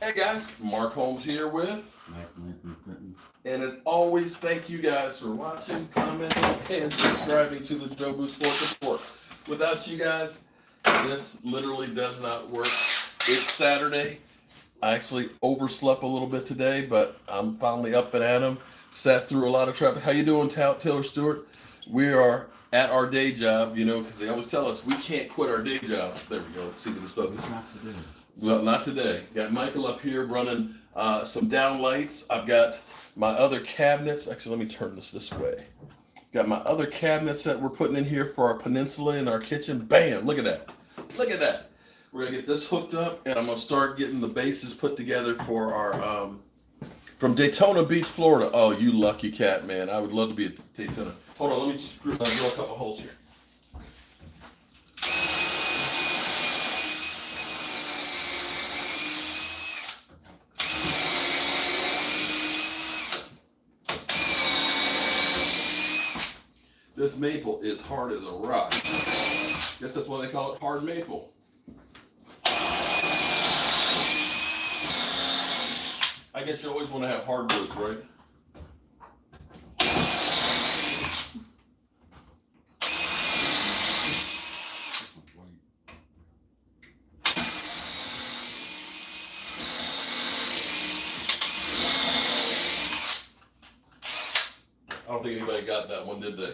Hey guys, Mark Holmes here with and as always, thank you guys for watching, commenting, and subscribing to the Jobu Sports Report. Without you guys, this literally does not work. It's Saturday. I actually overslept a little bit today, but I'm finally up and at 'em. Sat through a lot of traffic. How you doing, Taylor Stewart? We are at our day job, because they always tell us we can't quit our day jobs. There we go. Let's see if it's focused. Not today. Well, not today. Got Michael up here running some down lights. I've got my other cabinets. Actually, let me turn this way. Got my other cabinets that we're putting in here for our peninsula in our kitchen. Bam! Look at that. Look at that. We're gonna get this hooked up, and I'm gonna start getting the bases put together for our from Daytona Beach, Florida. Oh, you lucky cat, man! I would love to be at Daytona. Hold on, let me drill a couple holes here. This maple is hard as a rock. Guess that's why they call it hard maple. I guess you always want to have hardwoods, right? I don't think anybody got that one, did they?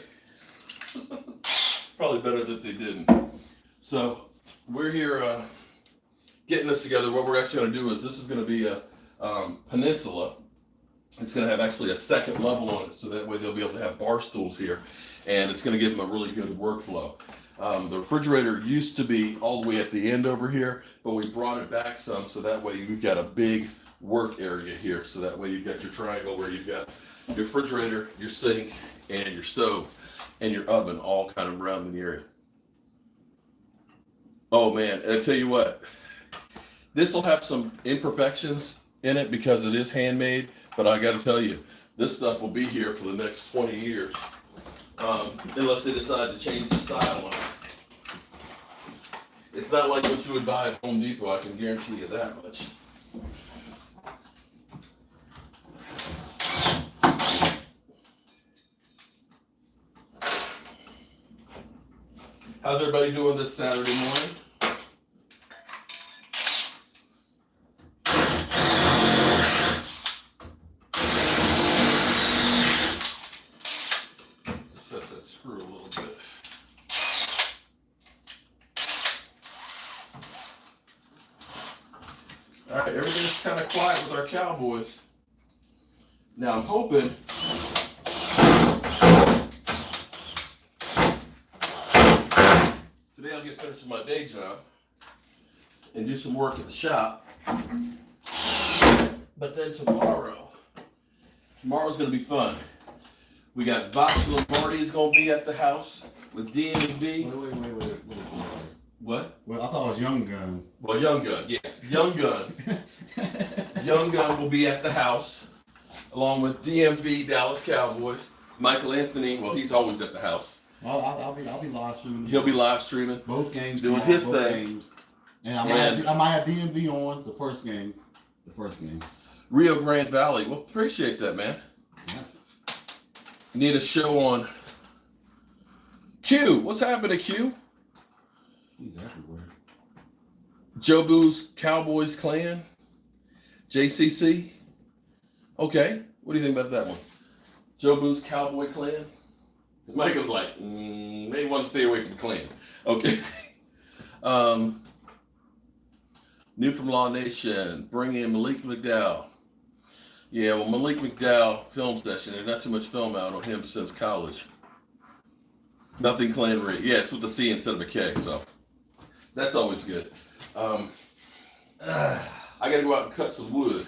Probably better that they didn't. So we're here getting this together. What we're actually going to do is this is going to be a peninsula. It's going to have actually a second level on it, so that way they'll be able to have bar stools here, and it's going to give them a really good workflow. The refrigerator used to be all the way at the end over here, but we brought it back some, so that way you've got a big work area here. So that way you've got your triangle where you've got your refrigerator, your sink, and your stove, and your oven all kind of around in the area. Oh man, and I tell you what, this will have some imperfections in it because it is handmade, but I got to tell you, this stuff will be here for the next 20 years, unless they decide to change the style on it. It's not like what you would buy at Home Depot, I can guarantee you that much. How's everybody doing this Saturday morning? Set that screw a little bit. All right, everything's kind of quiet with our Cowboys. Now I'm hoping today I'll get finished with my day job and do some work at the shop. But then tomorrow's going to be fun. We got Vox Lombardi's going to be at the house with DMV. Wait. What? Well, I thought it was Young Gun. Well, Young Gun, yeah. Young Gun. Young Gun will be at the house along with DMV, Dallas Cowboys. Michael Anthony, well, he's always at the house. I'll be live streaming. He'll be live streaming. Both games. Doing his thing. Games. And I might have DMV on the first game. Rio Grande Valley. Well, appreciate that, man. Yeah. Need a show on Q. What's happening, Q? He's everywhere. Jobu's Cowboys Clan. JCC. Okay. What do you think about that one? Jobu's Cowboy Clan. Michael's like, they want to stay away from the clan. Okay. New from Law Nation. Bring in Malik McDowell. Yeah, well, Malik McDowell film session. There's not too much film out on him since college. Nothing clan related. Yeah, it's with a C instead of a K, so that's always good. I got to go out and cut some wood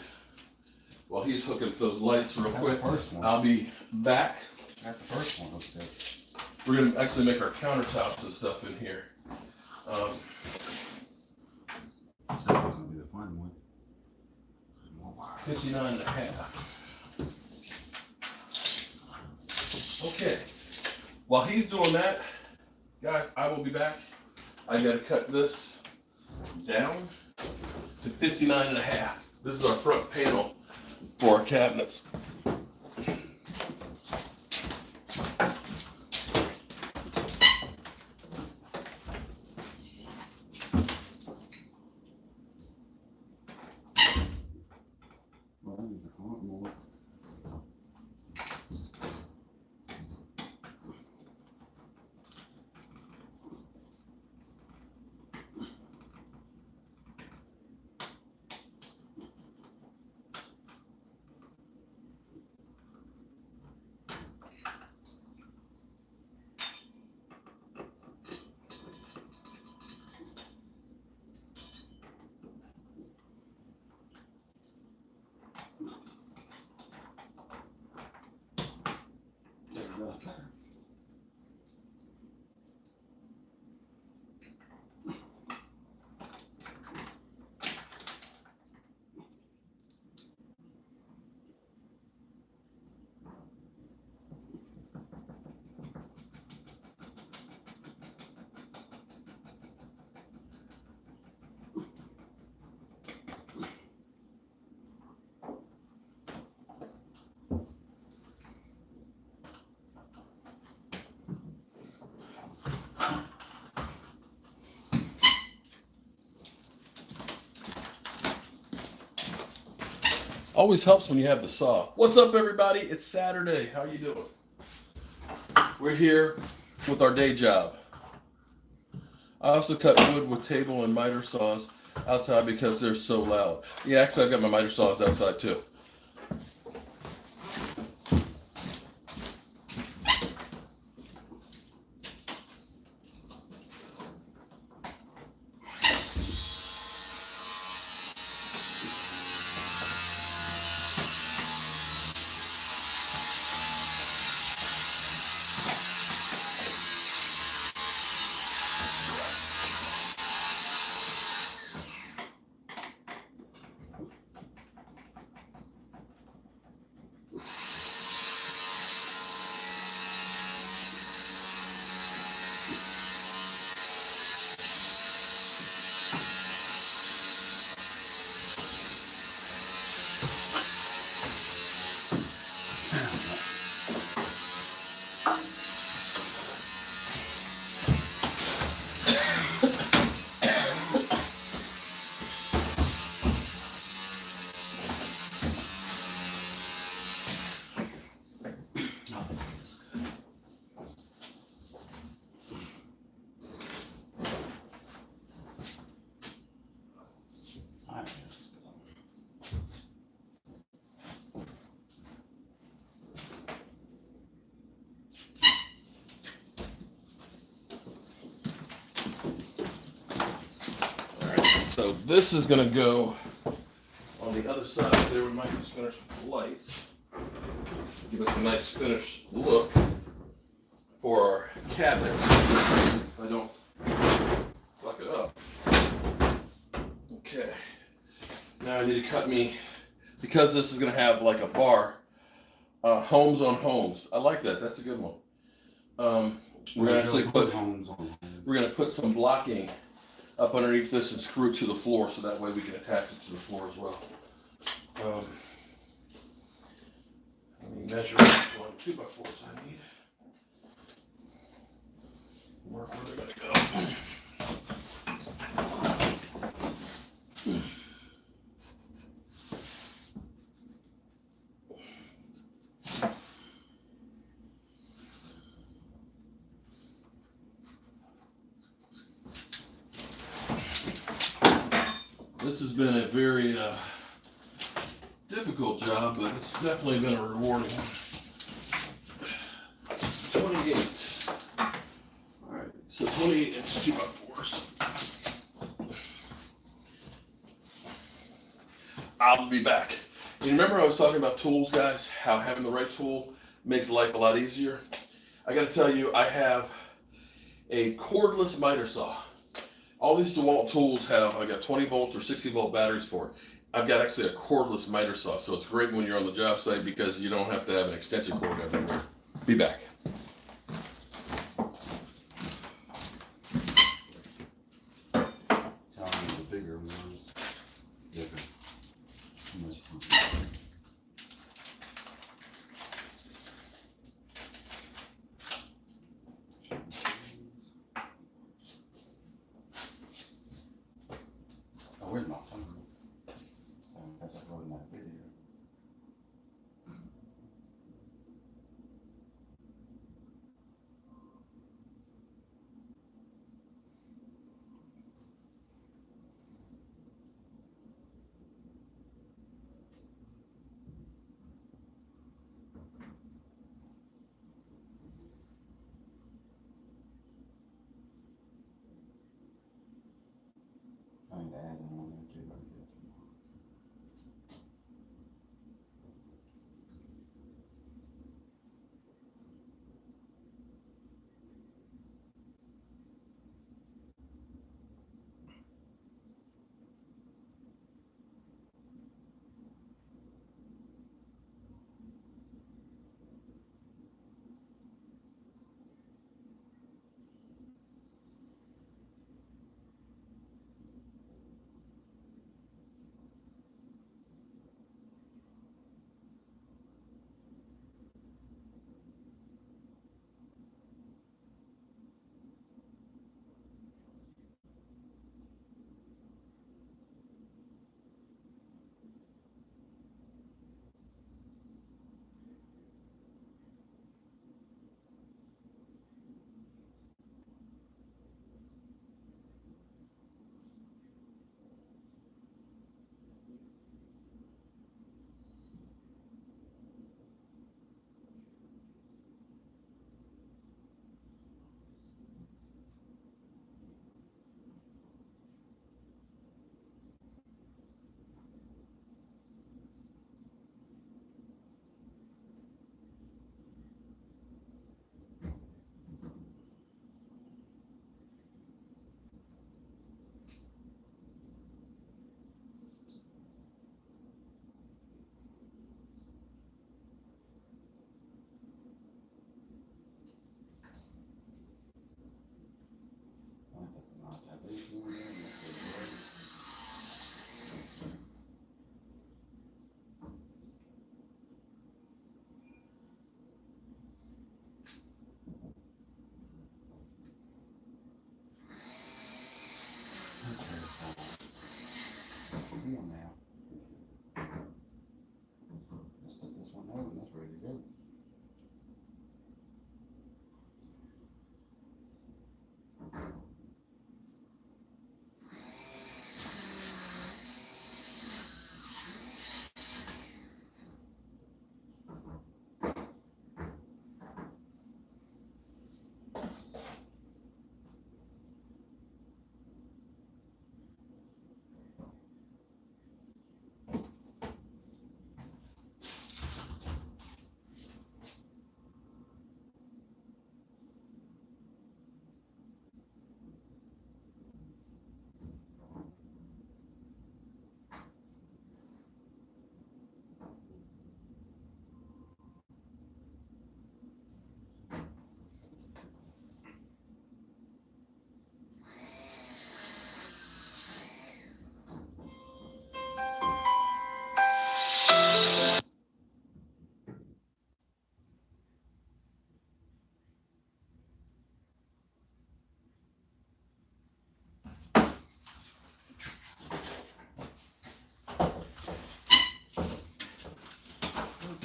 while he's hooking up those lights real quick. I'll be back. That's the first one. Okay. We're going to actually make our countertops and stuff in here. This is going to be the fun one. 59.5. Okay. While he's doing that, guys, I will be back. I got to cut this down to 59.5. This is our front panel for our cabinets. Always helps when you have the saw. What's up, everybody? It's Saturday. How you doing? We're here with our day job. I also cut wood with table and miter saws outside because they're so loud. Yeah, actually, I've got my miter saws outside too. So this is going to go on the other side there. We might just finish with the lights. Give us a nice finished look for our cabinets. If I don't fuck it up. Okay. Now I need to cut me, because this is going to have like a bar, Holmes on Holmes. I like that. That's a good one. We're going to actually we're going to put some blocking up underneath this and screw it to the floor, so that way we can attach it to the floor as well. Let me measure what 2x4s I need. Mark where they're going to go. This has been a very difficult job, but it's definitely been a rewarding one. 28. Alright, so 28 inch 2x4s. I'll be back. You remember I was talking about tools, guys? How having the right tool makes life a lot easier? I gotta tell you, I have a cordless miter saw. All these DeWalt tools have, I got 20 volt or 60 volt batteries for it. I've got actually a cordless miter saw, so it's great when you're on the job site because you don't have to have an extension cord everywhere. Be back. Come on now. Let's get this one out and that's ready to go.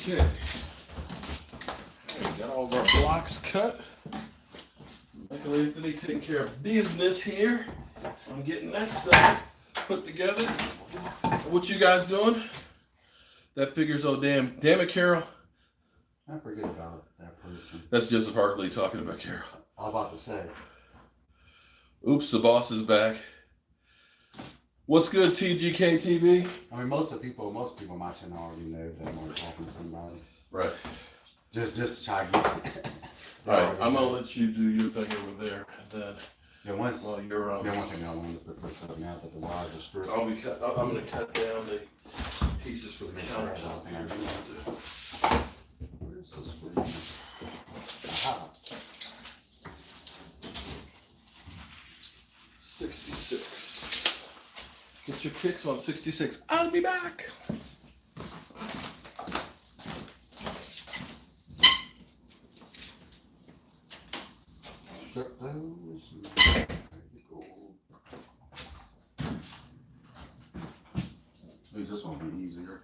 Okay. Got all of our blocks cut. Michael Anthony taking care of business here. I'm getting that stuff put together. What you guys doing? That figures, oh damn it, Carol. I forget about that person. That's Joseph Hartley talking about Carol. I was about to say. Oops, the boss is back. What's good, TGK TV? I mean, most people on my channel already know that I'm already talking to somebody. Right. Just try to get it. All right, I'm gonna let you do your thing over there, and then one you're thing I wanted to put something out that the wires are stripped. I'm gonna cut down the pieces for the countertop here. Where's the screen? Aha. 66. Get your kicks on 66. I'll be back. Strip those. At least this one will be easier.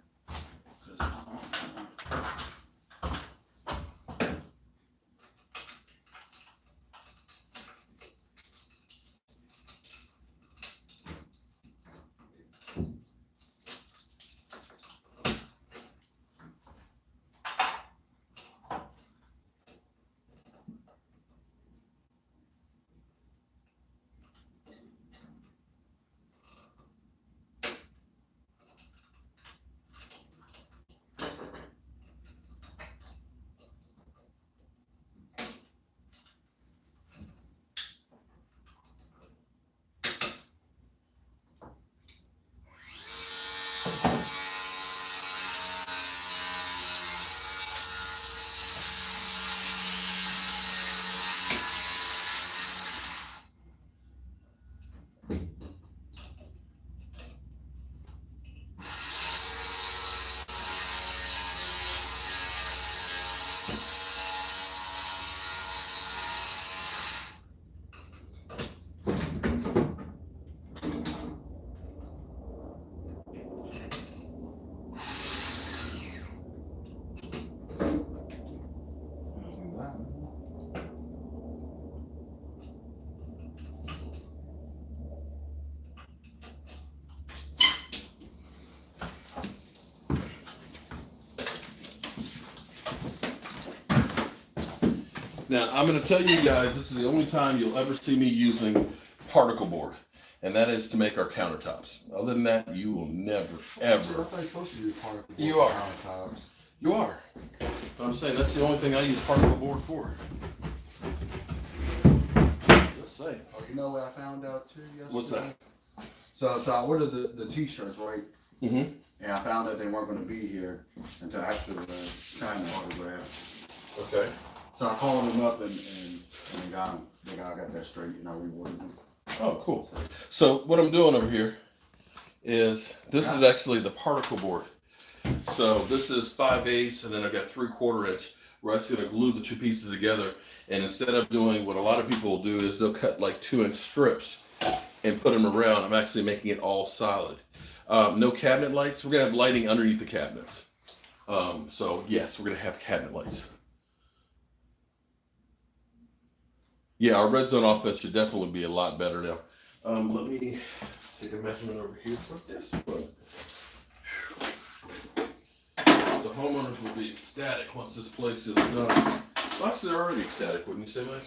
Now, I'm going to tell you guys, this is the only time you'll ever see me using particle board, and that is to make our countertops. Other than that, you will never, ever. I thought you're supposed to use particle board. You are. Countertops. You are. But I'm saying that's the only thing I use particle board for. Just saying. Oh, you know what I found out too yesterday? What's that? So I ordered the t-shirts, right? Mm-hmm. And I found out they weren't going to be here until after the China autograph. Okay. So I called them up and they got that straight and I reordered them. Oh, cool. So what I'm doing over here is, this is actually the particle board. So this is 5/8 and then I've got 3/4 inch where I'm just going to glue the two pieces together. And instead of doing what a lot of people will do is they'll cut like 2-inch strips and put them around. I'm actually making it all solid. No cabinet lights. We're gonna have lighting underneath the cabinets. So yes, we're gonna have cabinet lights. Yeah, our red zone offense should definitely be a lot better now. Let me take a measurement over here for this one. The homeowners will be ecstatic once this place is done. Well, actually, they're already ecstatic, wouldn't you say, Mike?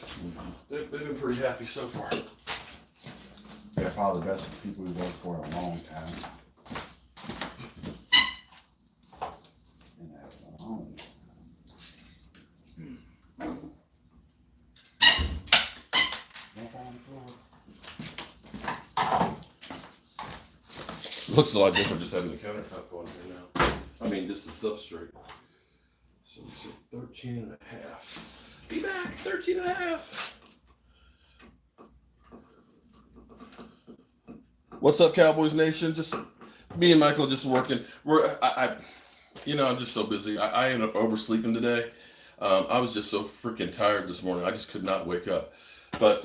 They've been pretty happy so far. They're probably the best people we've worked for in a long time. And that's a long time. Walk on the floor. Looks a lot different just having the countertop on here now. I mean, just the substrate. So we said 13 and a half. Be back, 13 and a half. What's up, Cowboys Nation? Just me and Michael just working. I'm just so busy. I ended up oversleeping today. I was just so freaking tired this morning. I just could not wake up. But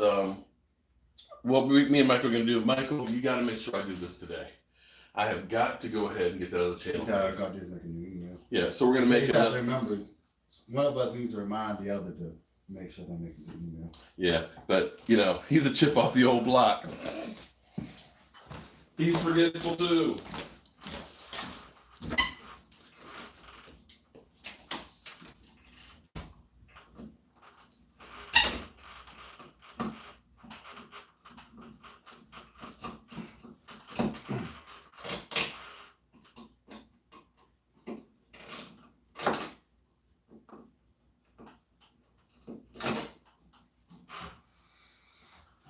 what me and Michael are going to do, Michael, you got to make sure I do this today. I have got to go ahead and get that other channel. Yeah, I got to make a new email. Yeah, so we're going to make it. Remember, one of us needs to remind the other to make sure they make a new email. Yeah, but, he's a chip off the old block. He's forgetful too.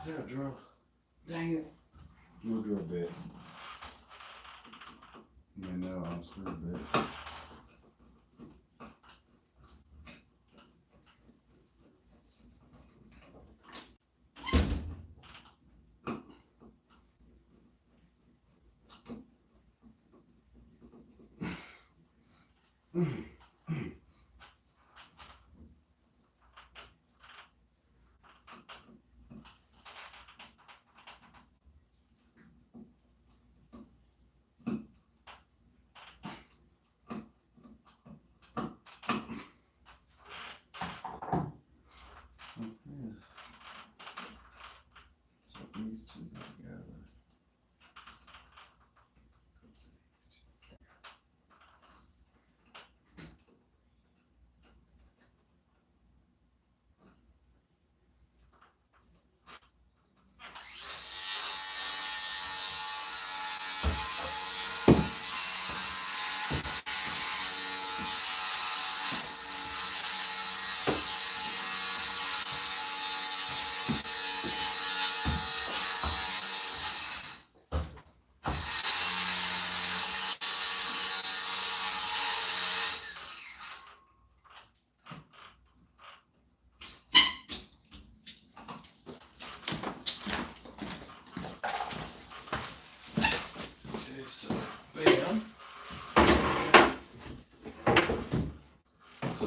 Yeah, drill. Dang it. We'll drill a bit. No, I'm screwed a bit. These two together.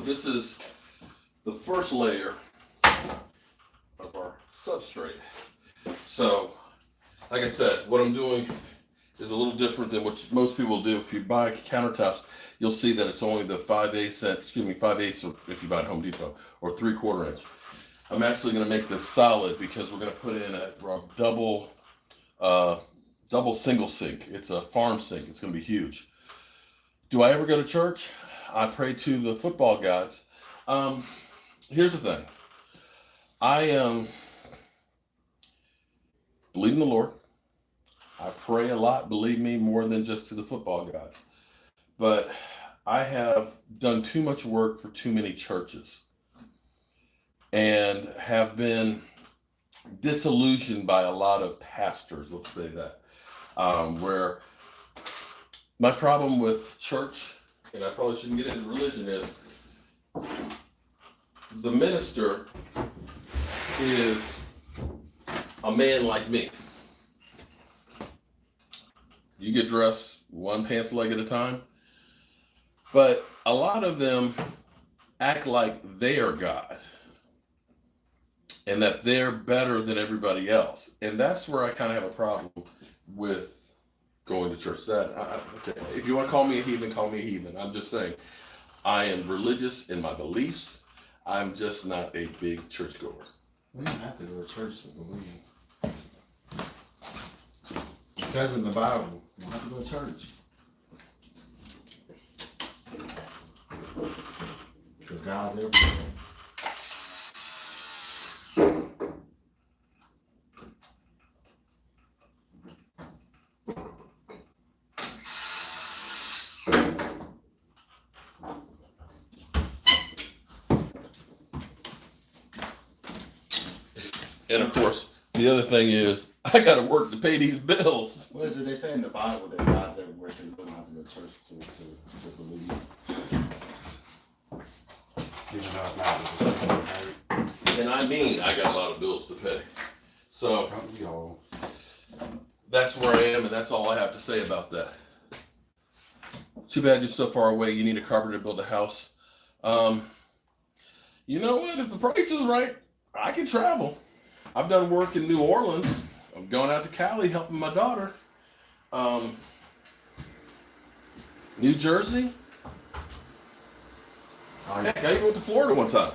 This is the first layer of our substrate. So, like I said, what I'm doing is a little different than what most people do. If you buy countertops, you'll see that it's only the 5/8 if you buy at Home Depot, or 3/4 inch. I'm actually going to make this solid because we're going to put in a double single sink. It's a farm sink. It's going to be huge. Do I ever go to church? I pray to the football gods. Here's the thing. I believe in the Lord. I pray a lot, believe me, more than just to the football gods. But I have done too much work for too many churches and have been disillusioned by a lot of pastors, let's say that, where my problem with church, and I probably shouldn't get into religion, is the minister is a man like me. You get dressed one pants leg at a time, but a lot of them act like they are God. and that they're better than everybody else. And that's where I kind of have a problem with going to church. Okay. If you want to call me a heathen, call me a heathen. I'm just saying, I am religious in my beliefs. I'm just not a big churchgoer. We don't have to go to church to believe. It says in the Bible, you don't have to go to church. Because God's everywhere. And of course, the other thing is, I got to work to pay these bills. What is it? They say in the Bible that God's everywhere, so you don't have to go to church to believe. Even though it's not. And I mean, I got a lot of bills to pay. So that's where I am, and that's all I have to say about that. Too bad you're so far away. You need a carpenter to build a house. You know what? If the price is right, I can travel. I've done work in New Orleans. I'm going out to Cali helping my daughter. New Jersey. Heck, I even went to Florida one time.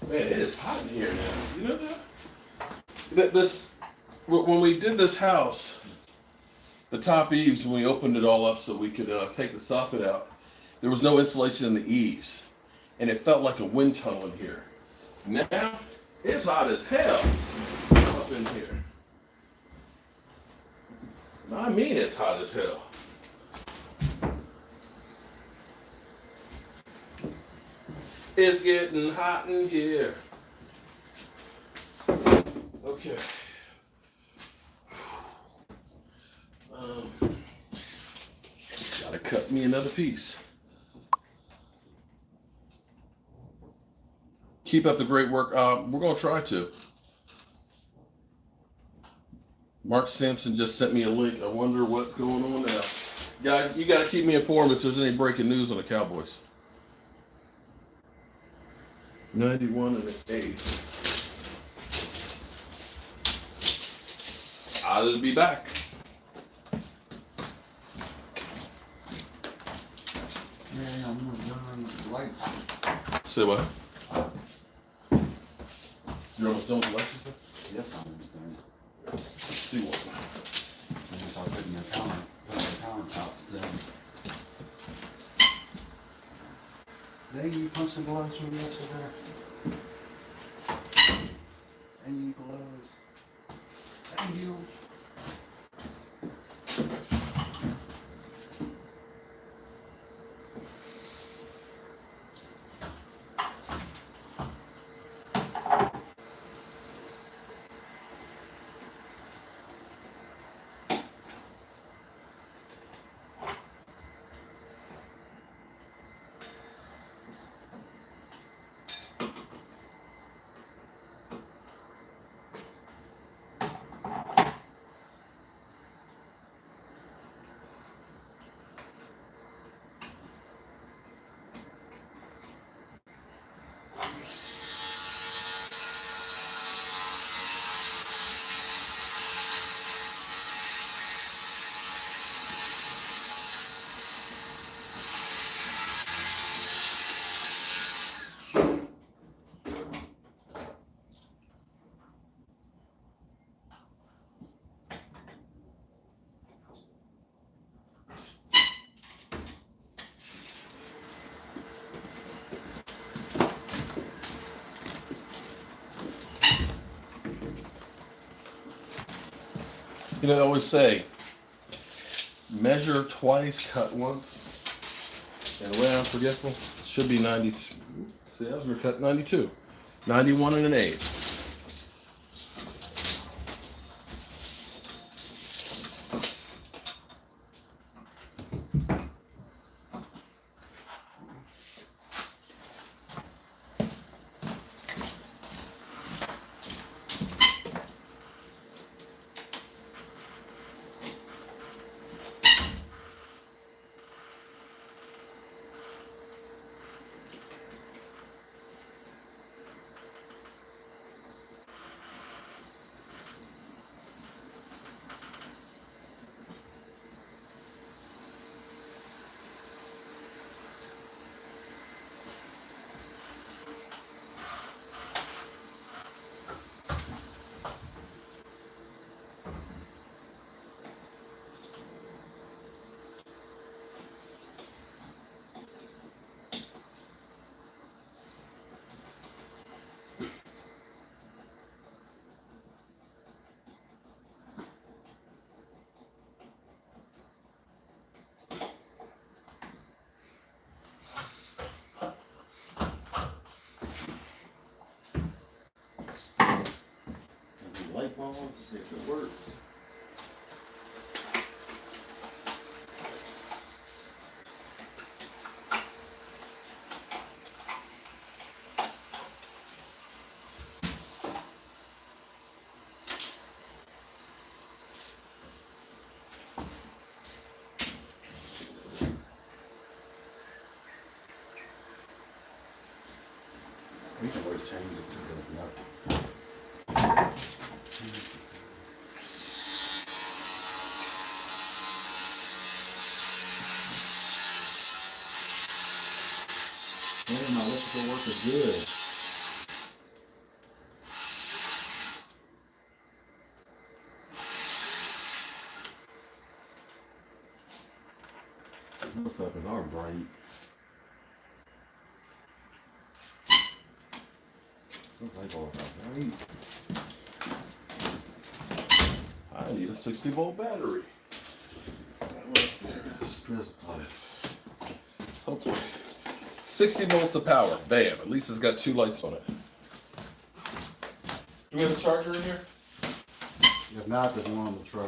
Man, it is hot in here now. You know that? When we did this house, the top eaves, when we opened it all up so we could take the soffit out, there was no insulation in the eaves. And it felt like a wind tunnel in here. Now, it's hot as hell up in here. I mean, it's hot as hell. It's getting hot in here. Okay. Gotta cut me another piece. Keep up the great work. We're gonna try to. Mark Sampson just sent me a link. I wonder what's going on now. Guys, you gotta keep me informed if there's any breaking news on the Cowboys. 91 and 8. I'll be back. Yeah, I'm done with the lights. Say what? You're almost done with the lecture, sir? Yes, I'm understanding. Let's see what. I just start putting your countertops down. Then you punch some blows from the extra there. And you blows. Thank you. You know, I always say, measure twice, cut once. And the way I'm forgetful, it should be 92. See, I was going to cut 92. 91 and an eighth. Light bulbs, see if it works. We can always change it to nothing. My electrical work is good. What's up? Is our bright? Those light bulbs are bright. I need a 60-volt battery. Right there. Hopefully. 60 volts of power. Bam. At least it's got 2 lights on it. Do we have a charger in here? If not, there's one on the truck.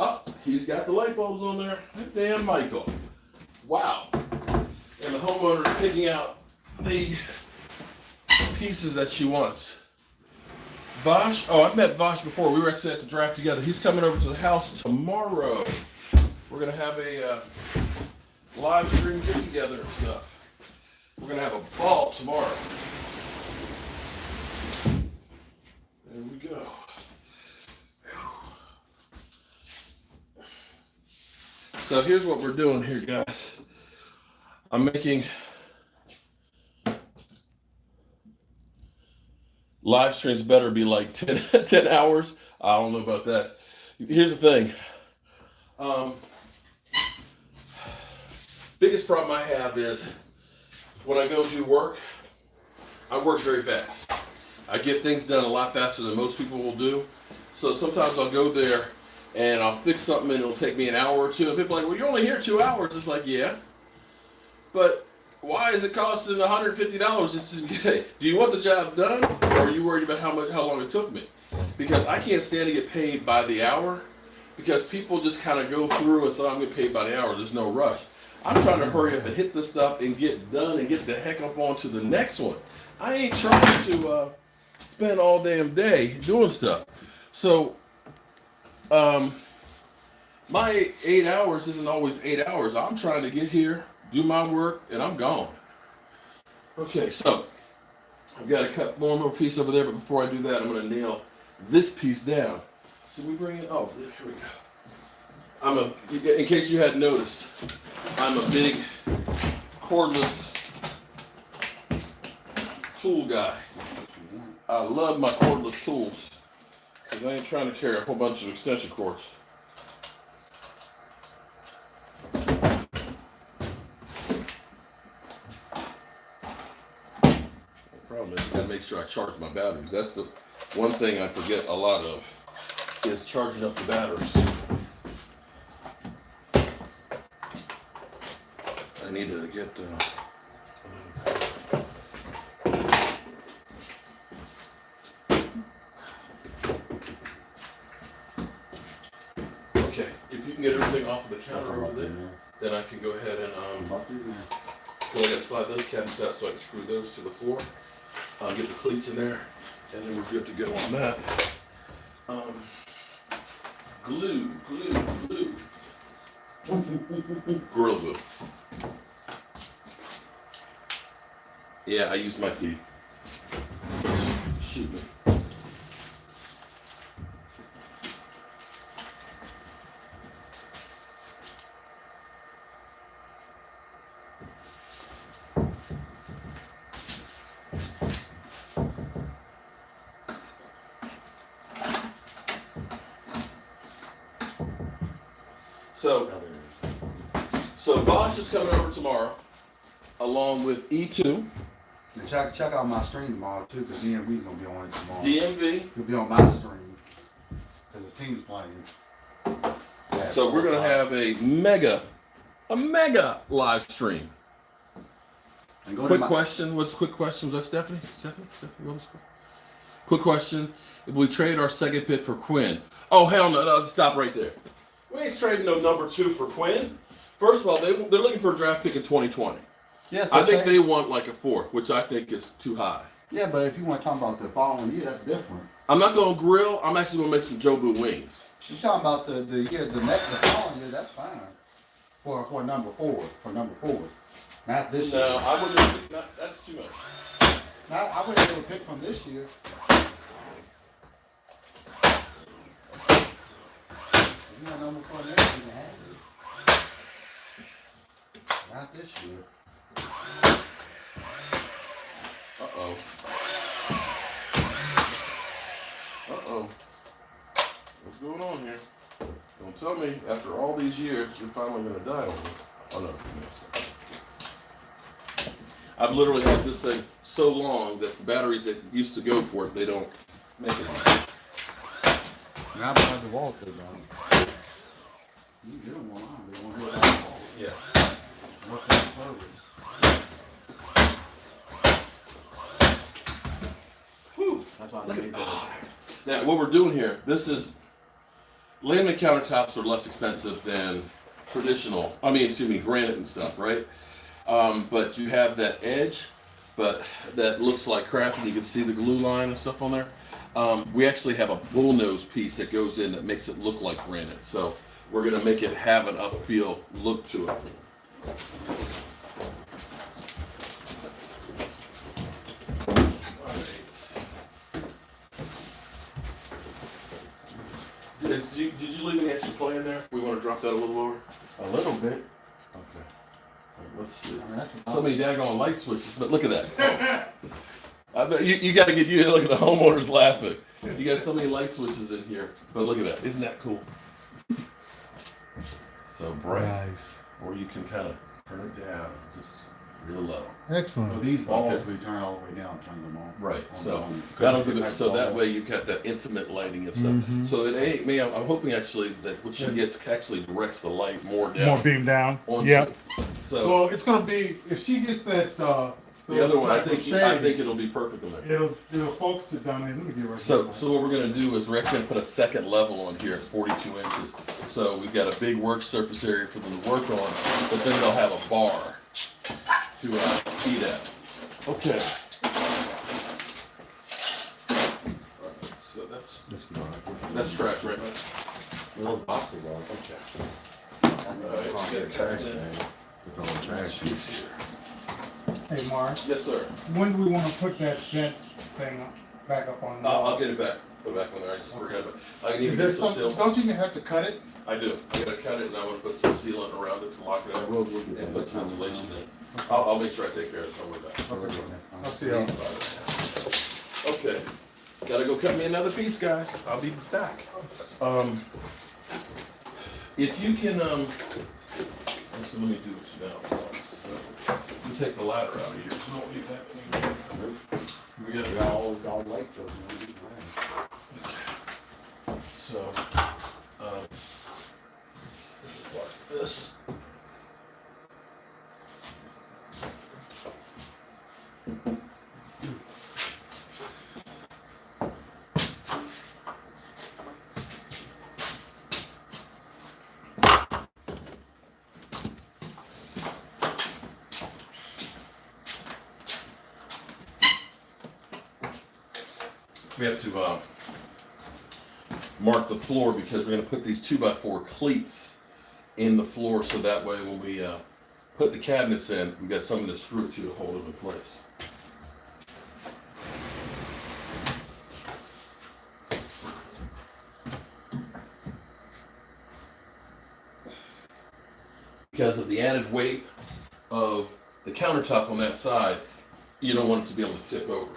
Oh, he's got the light bulbs on there. Damn, Michael. Wow. And the homeowner is picking out the pieces that she wants. Vosh, oh, I've met Vosh before. We were actually at the draft together. He's coming over to the house tomorrow. We're going to have a live stream get together and stuff. We're going to have a ball tomorrow. There we go. So here's what we're doing here, guys. I'm making live streams better be like 10 hours. I don't know about that. Here's the thing. Biggest problem I have is when I go do work, I work very fast. I get things done a lot faster than most people will do. So sometimes I'll go there and I'll fix something and it'll take me an hour or two. And people are like, well, you're only here 2 hours. It's like, yeah. But why is it costing $150 just to get it? Do you want the job done, or are you worried about how long it took me? Because I can't stand to get paid by the hour, because people just kind of go through and say, I'm getting paid by the hour. There's no rush. I'm trying to hurry up and hit this stuff and get done and get the heck up onto the next one. I ain't trying to spend all damn day doing stuff. So, my 8 hours isn't always 8 hours. I'm trying to get here, do my work, and I'm gone. Okay, so I've got to cut one more piece over there, but before I do that, I'm going to nail this piece down. Should we bring it? Oh, here we go. In case you hadn't noticed, I'm a big cordless tool guy. I love my cordless tools because I ain't trying to carry a whole bunch of extension cords. The problem is I gotta make sure I charge my batteries. That's the one thing I forget a lot of, is charging up the batteries. I needed to get okay, if you can get everything off of the counter over there, then I can go ahead and well, I gotta slide those cabinets out so I can screw those to the floor. Get the cleats in there, and then we're good to go on that. Glue. Gorilla glue. Yeah, I use my teeth. Shoot me. So Bosch is coming over tomorrow, along with E2. And check out my stream tomorrow too, because DMV's gonna be on it tomorrow. DMV. He'll be on my stream because the team's playing. Yeah, So we're gonna have a mega live stream. Quick question. What's quick question? Was that Stephanie? Stephanie, what was quick? Quick question. If we trade our second pick for Quinn. Oh, hell no, stop right there. We ain't trading no number 2 for Quinn. First of all, they're looking for a draft pick in 2020. Yes, I think they want like a 4th, which I think is too high. Yeah, but if you want to talk about the following year, that's different. I'm not going to grill. I'm actually going to make some Jobu wings. You're talking about the following year, that's fine. For number 4, not this year. No, I wouldn't. That's too much. I wouldn't do a pick from this year. You want number 4 next year, man. Not this year. Uh-oh. What's going on here? Don't tell me after all these years you're finally going to die on me. Oh, no. I've literally had this thing so long that the batteries that used to go for it, they don't make it. Now I'm on the wall too, though. You get them one on. They won't hear that wall. Yeah. What's that service? Whew. That's why I made that. Now, what we're doing here, this is, laminate countertops are less expensive than traditional, granite and stuff, right? But you have that edge, but that looks like crap, and you can see the glue line and stuff on there. We actually have a bullnose piece that goes in that makes it look like granite. So we're gonna make it have an upfeel look to it. Did you leave any extra play in there? We want to drop that a little lower? A little bit. Okay. Let's see. I mean, So many daggone light switches, but look at that. I bet you got to look at the homeowners laughing. You got so many light switches in here, but look at that. Isn't that cool? So bright. Nice. Or you can kind of turn it down, just real low. Excellent. So these balls Okay. we turn all the way down, turn them on. Right. On So on. that'll give it. So that way you've got that intimate lighting and stuff. Mm-hmm. So it ain't me. I'm hoping actually that what she gets actually directs the light more down. More beam down. onto Yeah. it. So Well, it's gonna be if she gets that. the other one, I type of think shades, it'll be perfect on there. It'll focus it down there. Let me get right So here. what we're gonna do is we're actually gonna put a second level on here at 42 inches. So we've got a big work surface area for them to work on, but then they'll have a bar to eat at. Okay. So that's trash, right, man? Little boxes are. Okay. Alright, get a trash bag. They're going trash. Here. Hey, Mark, Yes, sir. when do we want to put that vent thing back up on the wall? I'll get it back. Put it back on there. I just forgot it. I need Is to there get some some, seal. don't you have to cut it? I do. I gotta cut it and I wanna put some sealant around it to lock it up and put some insulation in. I'll make sure I take care of it. Don't worry about it. I'll see how. Okay. Gotta go cut me another piece, guys. I'll be back. If you can, actually, let me do it now. You take the ladder out of here, so don't leave that anymore. We got all lights over there. So, like this. We have to mark the floor because we're going to put these 2x4 cleats in the floor so that way when we put the cabinets in, we got something to screw it to hold them in place. Because of the added weight of the countertop on that side, you don't want it to be able to tip over.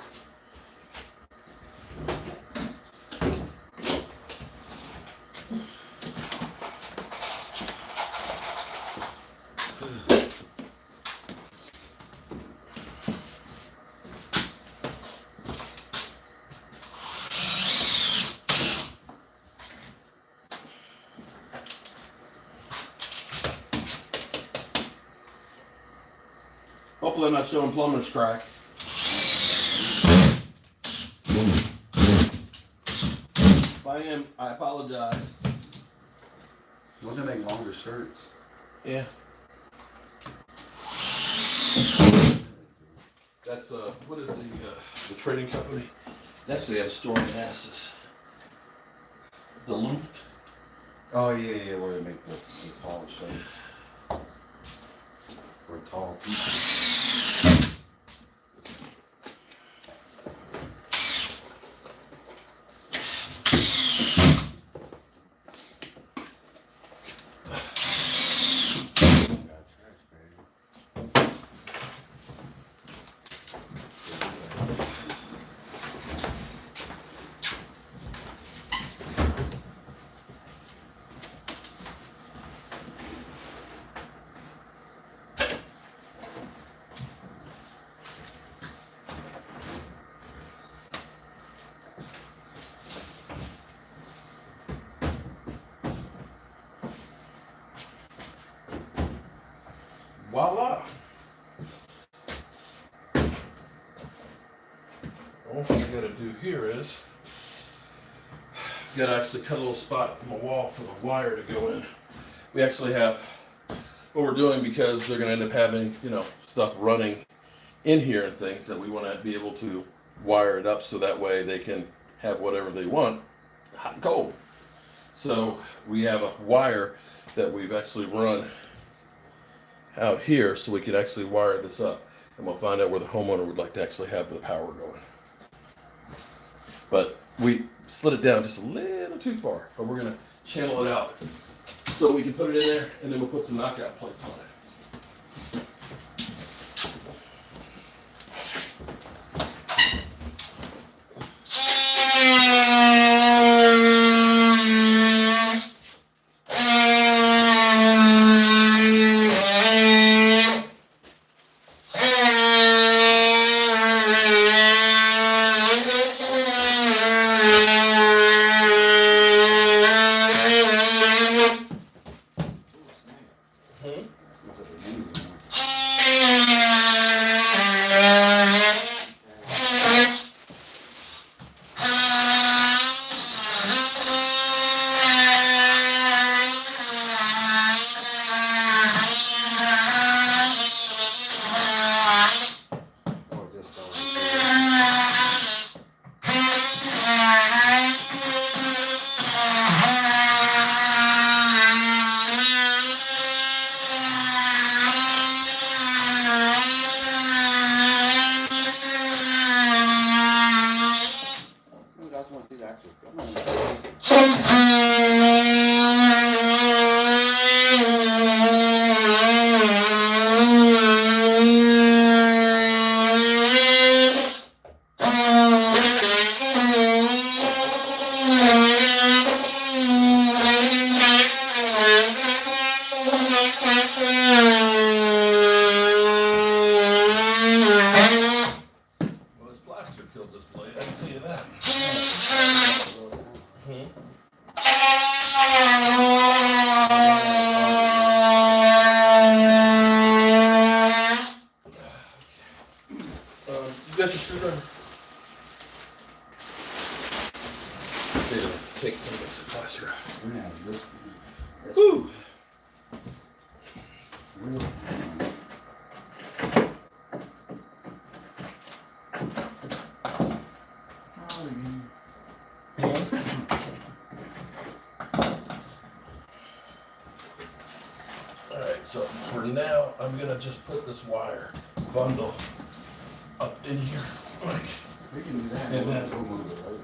Hopefully I'm not showing plumber's crack. If I am, I apologize. Don't they make longer shirts? Yeah. That's what is the trading company? That's they have a store in Manassas. Duluth. Oh yeah, where they make the tall shirts. For tall people. Voila! One thing I gotta do here is, gotta actually cut a little spot in the wall for the wire to go in. We actually have, what we're doing because they're gonna end up having, stuff running in here and things that we wanna be able to wire it up so that way they can have whatever they want, hot and cold. So we have a wire that we've actually run out here so we could actually wire this up, and we'll find out where the homeowner would like to actually have the power going. But we slid it down just a little too far, but we're gonna channel it out so we can put it in there, and then we'll put some knockout plates on it. You got your screwdriver? Take some of the supplies here. Yeah, this, Whew. real. Alright, so for now, I'm gonna just put this wire bundle up in here. Like, We can do that. And then- We'll move it later.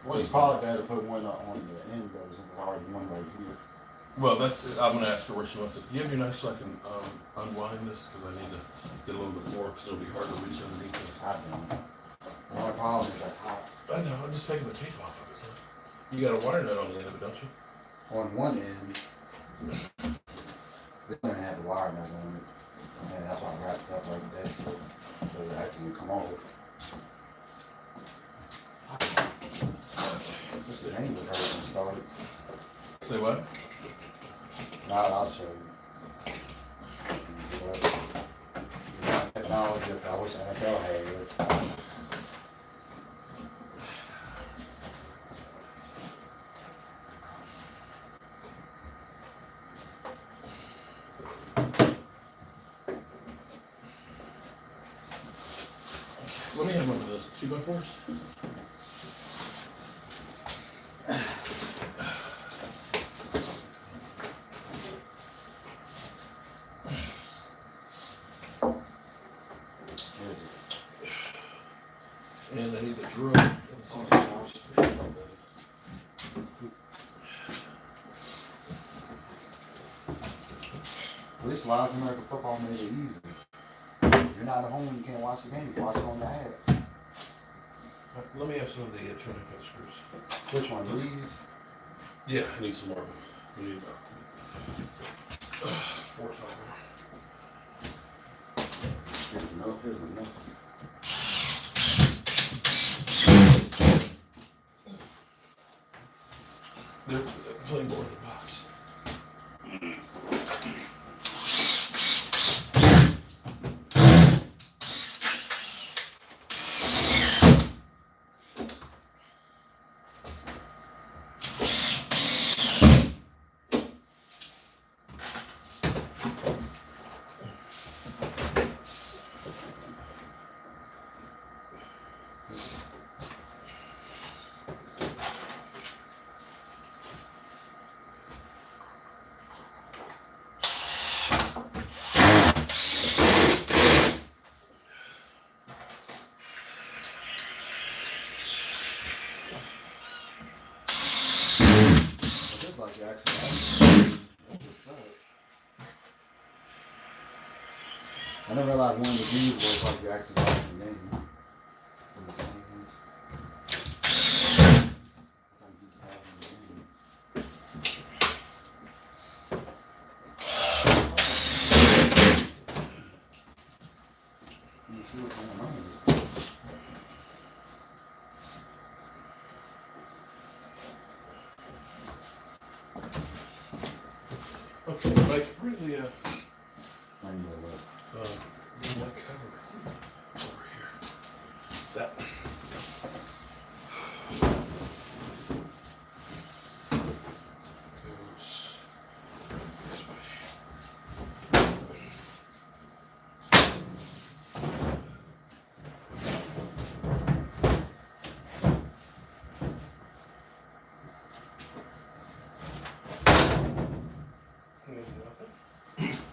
what Just call it that and put one on the end that was in the already one right here. well, that's, I'm gonna ask her where she wants it. Do you have your knife so I can unwind this? Because I need to get a little bit more, because it'll be hard to reach underneath it. I don't. The only problem is that's hot. I know, I'm just taking the tape off of it, son. You got a wire nut on the end of it, don't you? On one end, this one had the wire nut on it. And that's why I wrapped it up like that so it actually come off. This is angle version started. Say what? Now I'll show you. Technology that I wish NFL had it. Let me have one of those 2x4s. And I need to drill. At least live American football made it easy. If you're not at home and you can't watch the game, you watch it on the app. Let me have some of the 20-foot screws. Which one? These? Yeah, I need some more of them. We need about 4 or 5 more. Here's enough, here's enough. They're playing more in the box. It looks like you actually I didn't realize one of the D's was like you actually watching the game. Okay, Mike, really, my cover over here. That one. Goes this way. Anything open?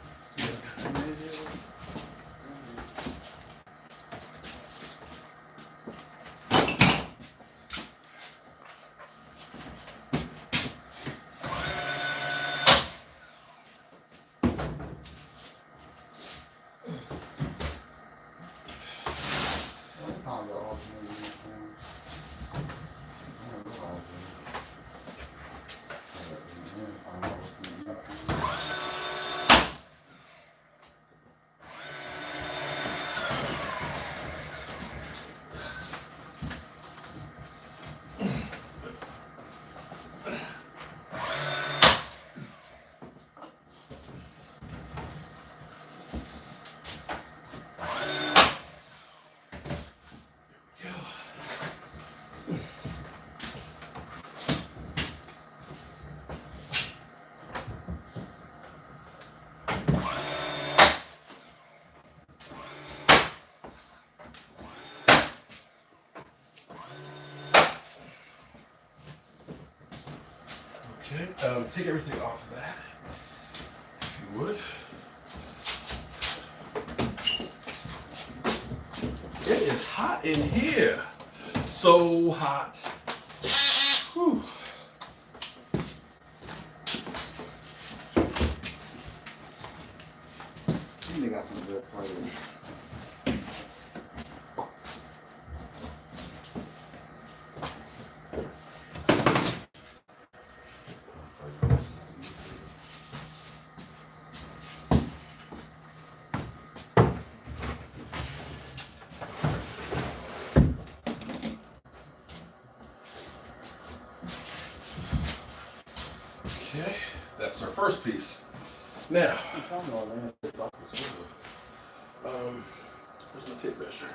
Okay, take everything off of that, if you would. It is hot in here. So hot. Whew. They got some good players. Okay, that's our first piece. Now, where's my tape measure?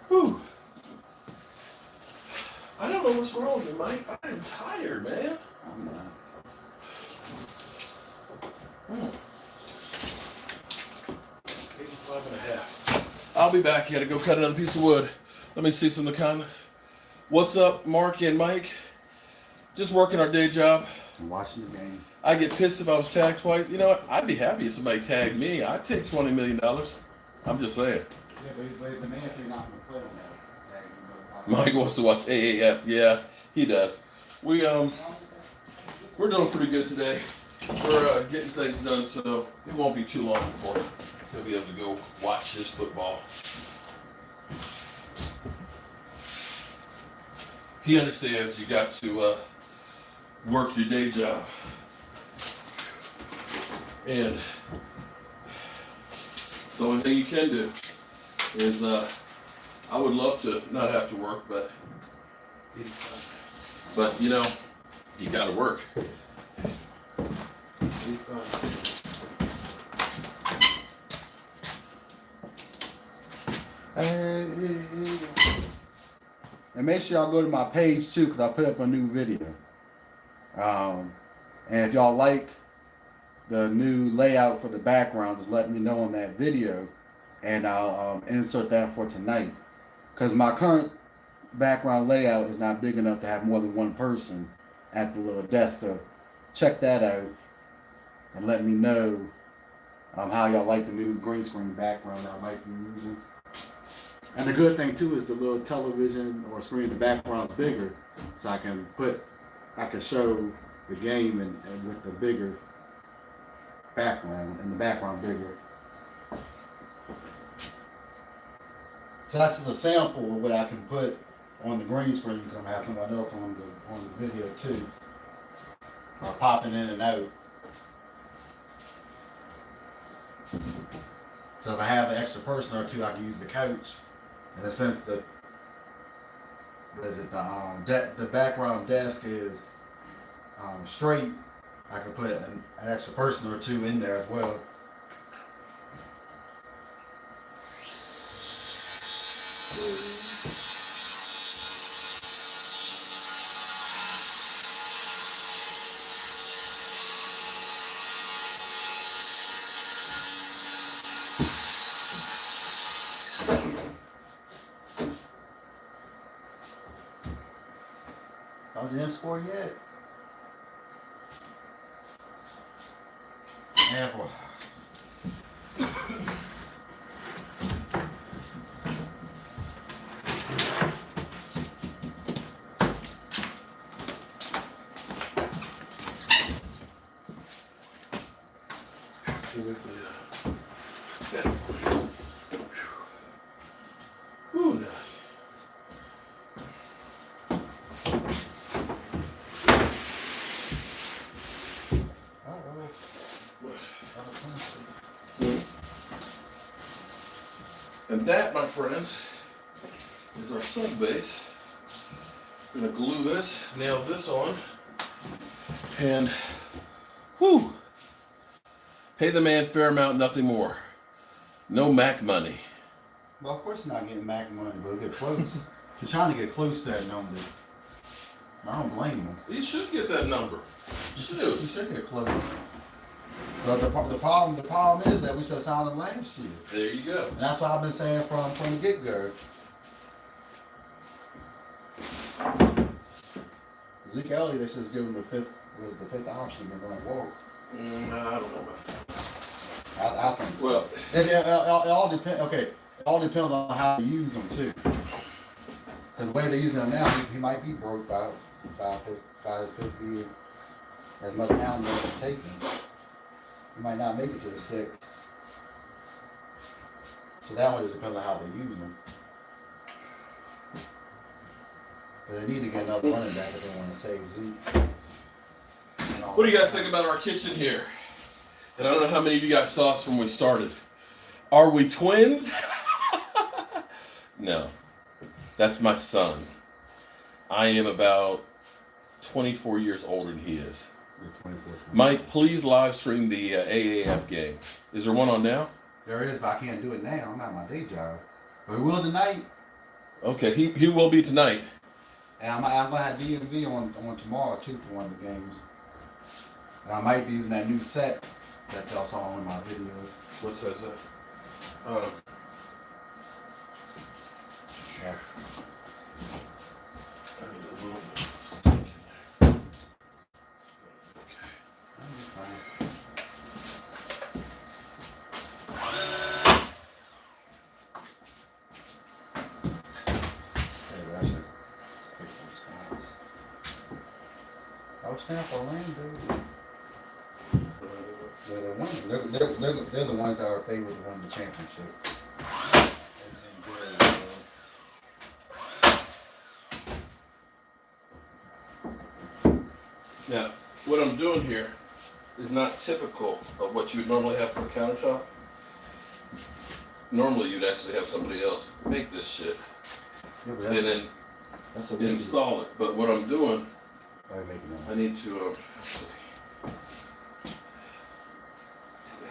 Whew. I don't know what's wrong with me, Mike. I am tired, man. I'm not. 85 and a half. I'll be back. You had to go cut another piece of wood. Let me see some of the comment. What's up, Mark and Mike? Just working our day job. I'm watching the game. I get pissed if I was tagged twice. You know what? I'd be happy if somebody tagged me. I'd take $20 million. I'm just saying. Yeah, but the man said you're not going to play on that. Mike wants to watch AAF. Yeah, he does. We're doing pretty good today. We're getting things done, so it won't be too long before he'll be able to go watch his football. He understands you got to work your day job. And the only thing you can do is, I would love to not have to work, but you know, you gotta work. 85. And make sure y'all go to my page too, because I put up a new video. And if y'all like the new layout for the background, just let me know on that video, and I'll insert that for tonight. Because my current background layout is not big enough to have more than one person at the little desk. So check that out and let me know how y'all like the new green screen background that I might be using. And the good thing too is the little television or screen in the background is bigger, so I can show the game and with the bigger background, and the background bigger. So that's just a sample of what I can put on the green screen. You can have someone else on the video too, or popping in and out. So if I have an extra person or two, I can use the couch. In the sense that the background desk is straight, I can put an extra person or two in there as well. Oh, you didn't score yet? Yeah, boy. And that, my friends, is our sub base. I'm gonna glue this, nail this on, and whew, pay the man fair amount, nothing more. No Mac money. Well, of course you're not getting Mac money, but we'll get close. You're trying to get close to that number. I don't blame him. You should get that number. You Shoot. should get close. But the problem is that we should have signed him last year. There you go. And that's what I've been saying from the get-go. Zeke Elliott, they just give him the fifth option and going to walk. I don't know about that. I think so. Well, It all depends. Okay, it all depends on how you use them too. Because the way they're using him now, he might be broke by his 50 year. As much talent as he's taking, he might not make it to the sixth. So that one just depends on how they use him. But they need to get another running back if they want to save Zeke. What do you guys think about our kitchen here? And I don't know how many of you guys saw us when we started. Are we twins? No. That's my son. I am about 24 years older than he is. You're 24. Mike, please live stream the AAF game. Is there one on now? There is, but I can't do it now. I'm at my day job. But we will tonight. Okay, he will be tonight. And I'm going to have DMV on tomorrow, too, for one of the games. And I might be using that new set that y'all saw in my videos. What says that? Yeah. I need a little bit of steak in there. Okay. Oh, snap, Orlando. They're the ones. They're the ones that are favored to win the championship. Now, what I'm doing here is not typical of what you would normally have for a countertop. Normally, you'd actually have somebody else make this shit Yeah, but and then that's a install it. But what I'm doing, Oh, you're making I need to let's see.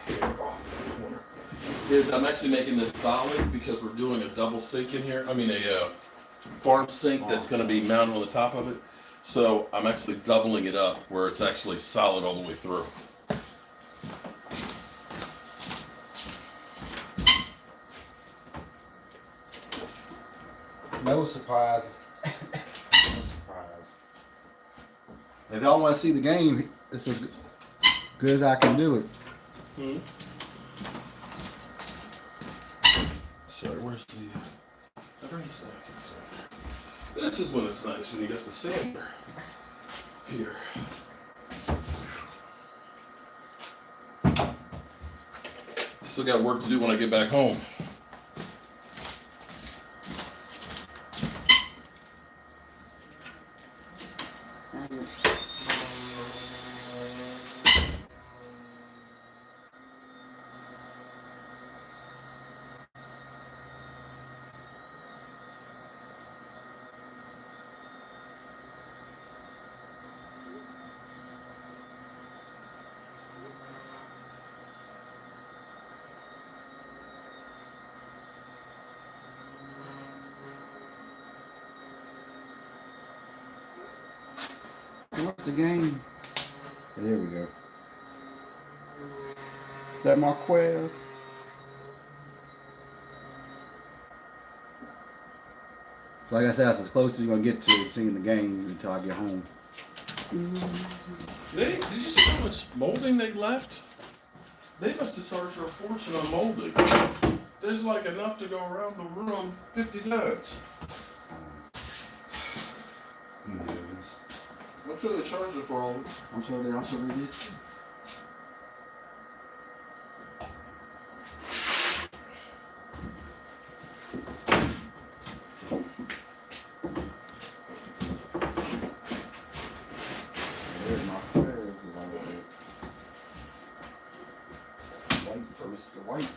Take the hair off in the corner. Is I'm actually making this solid because we're doing a double sink in here. I mean a farm sink that's going to be mounted on the top of it. So I'm actually doubling it up where it's actually solid all the way through. No surprise. No surprise. If y'all want to see the game, it's as good as I can do it. Hmm. Sorry, where's the drinks napkin? This is when it's nice when you got the sander here. Still got work to do when I get back home. What's the game? There we go. Is that Marquez? So like I said, that's as close as you're going to get to seeing the game until I get home. Did you see how much molding they left? They must have charged her a fortune on molding. There's like enough to go around the room 50 times. Who knows? I'm sure they charged her for all of it. I'm sure they did. There's my prayers. White, Mr. White.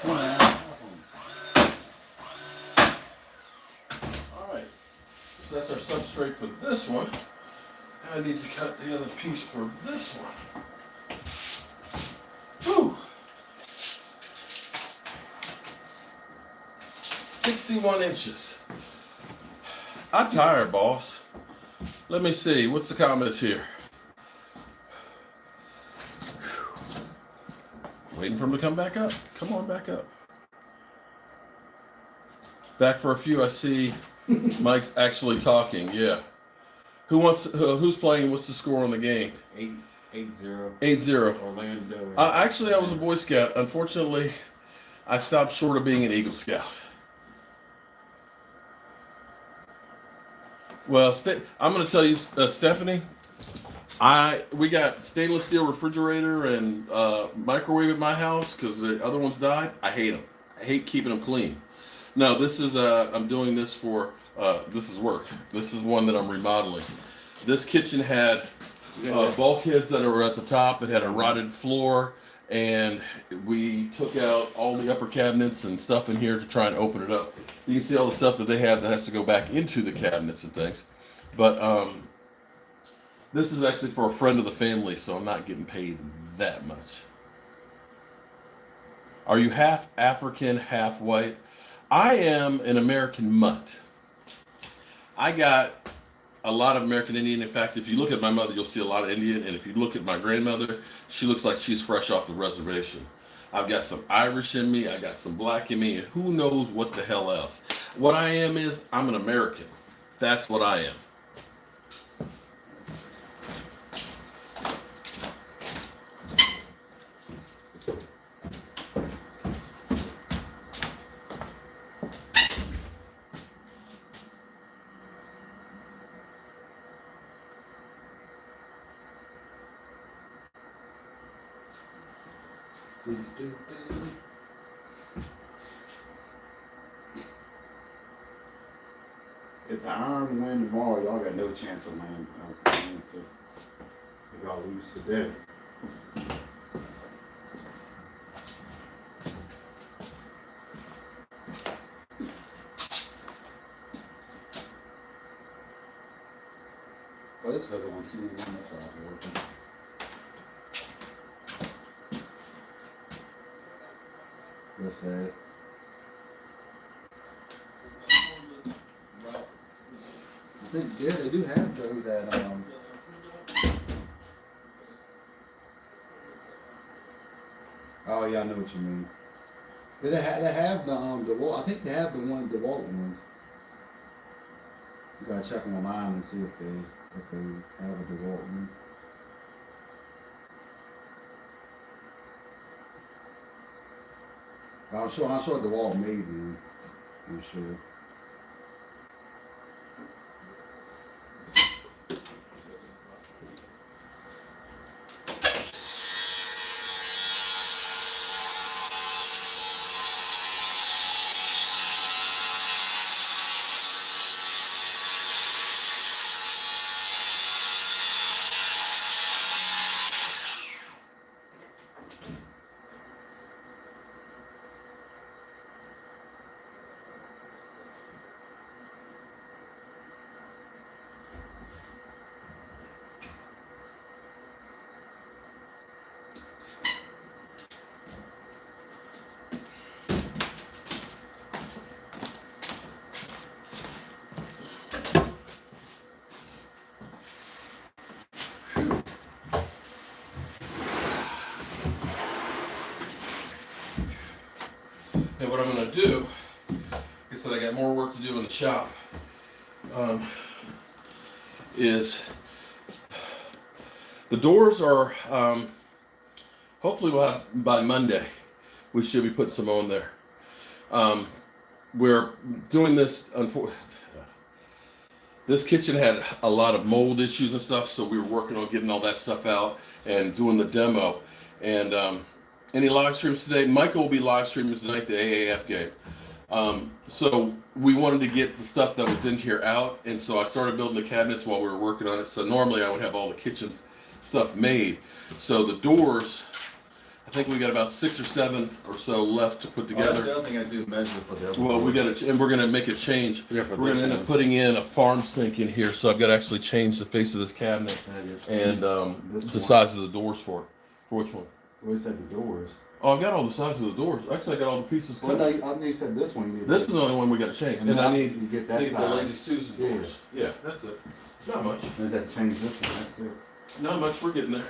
Come on, man. Alright, so that's our substrate for this one. I need to cut the other piece for this one. Whew. 61 inches. I'm tired, boss. Let me see, what's the comments here? Waiting for him to come back up. Come on back up. Back for a few. I see Mike's actually talking. Yeah. Who's playing? What's the score on the game? 8-0. 8-0. Orlando. Actually, I was a Boy Scout. Unfortunately, I stopped short of being an Eagle Scout. Well, I'm going to tell you, Stephanie. We got stainless steel refrigerator and microwave at my house because the other ones died. I hate them. I hate keeping them clean. No, this is I'm doing this for this is work. This is one that I'm remodeling. This kitchen had bulkheads that are at the top. It had a rotted floor, and we took out all the upper cabinets and stuff in here to try and open it up. You can see all the stuff that they have that has to go back into the cabinets and things. But this is actually for a friend of the family, so I'm not getting paid that much. Are you half African, half white? I am an American mutt. I got a lot of American Indian. In fact, if you look at my mother, you'll see a lot of Indian. And if you look at my grandmother, she looks like she's fresh off the reservation. I've got some Irish in me. I got some black in me. And who knows what the hell else. What I am is I'm an American. That's what I am. If the Iron win tomorrow, y'all got no chance of winning. If y'all lose today. Oh, this doesn't want to see anyone. That's why I was working. What's that? I think, yeah, they do have though that oh yeah, I know what you mean. Yeah, they have the DeWalt. I think they have the DeWalt ones. You gotta check online and see if they have a DeWalt one. I'm sure DeWalt made one. I'm sure. And what I'm going to do is that I got more work to do in the shop. Is the doors are hopefully we'll have by Monday. We should be putting some on there. We're doing this. This kitchen had a lot of mold issues and stuff, so we were working on getting all that stuff out and doing the demo. And any live streams today? Michael will be live streaming tonight, the AAF game. So we wanted to get the stuff that was in here out, and so I started building the cabinets while we were working on it. So normally I would have all the kitchen stuff made. So the doors, I think we got about 6 or 7 or so left to put together. That's the other thing I do measure for the other Well, we doors. got to, and we're going to make a change. Yeah, for We're going this to end one. up putting in a farm sink in here, so I've got to actually change the face of this cabinet and This the one. size of the doors for it. For which one? Well, you said the doors. Oh, I've got all the sizes of the doors. Actually, I got all the pieces. Well, no, I know you said this one. You This is the only one we got to change, and I need you get I that need the size. Lady Susan Yeah. doors. Yeah, that's it. Not much. You have to change this one. That's it. Not much. We're getting there.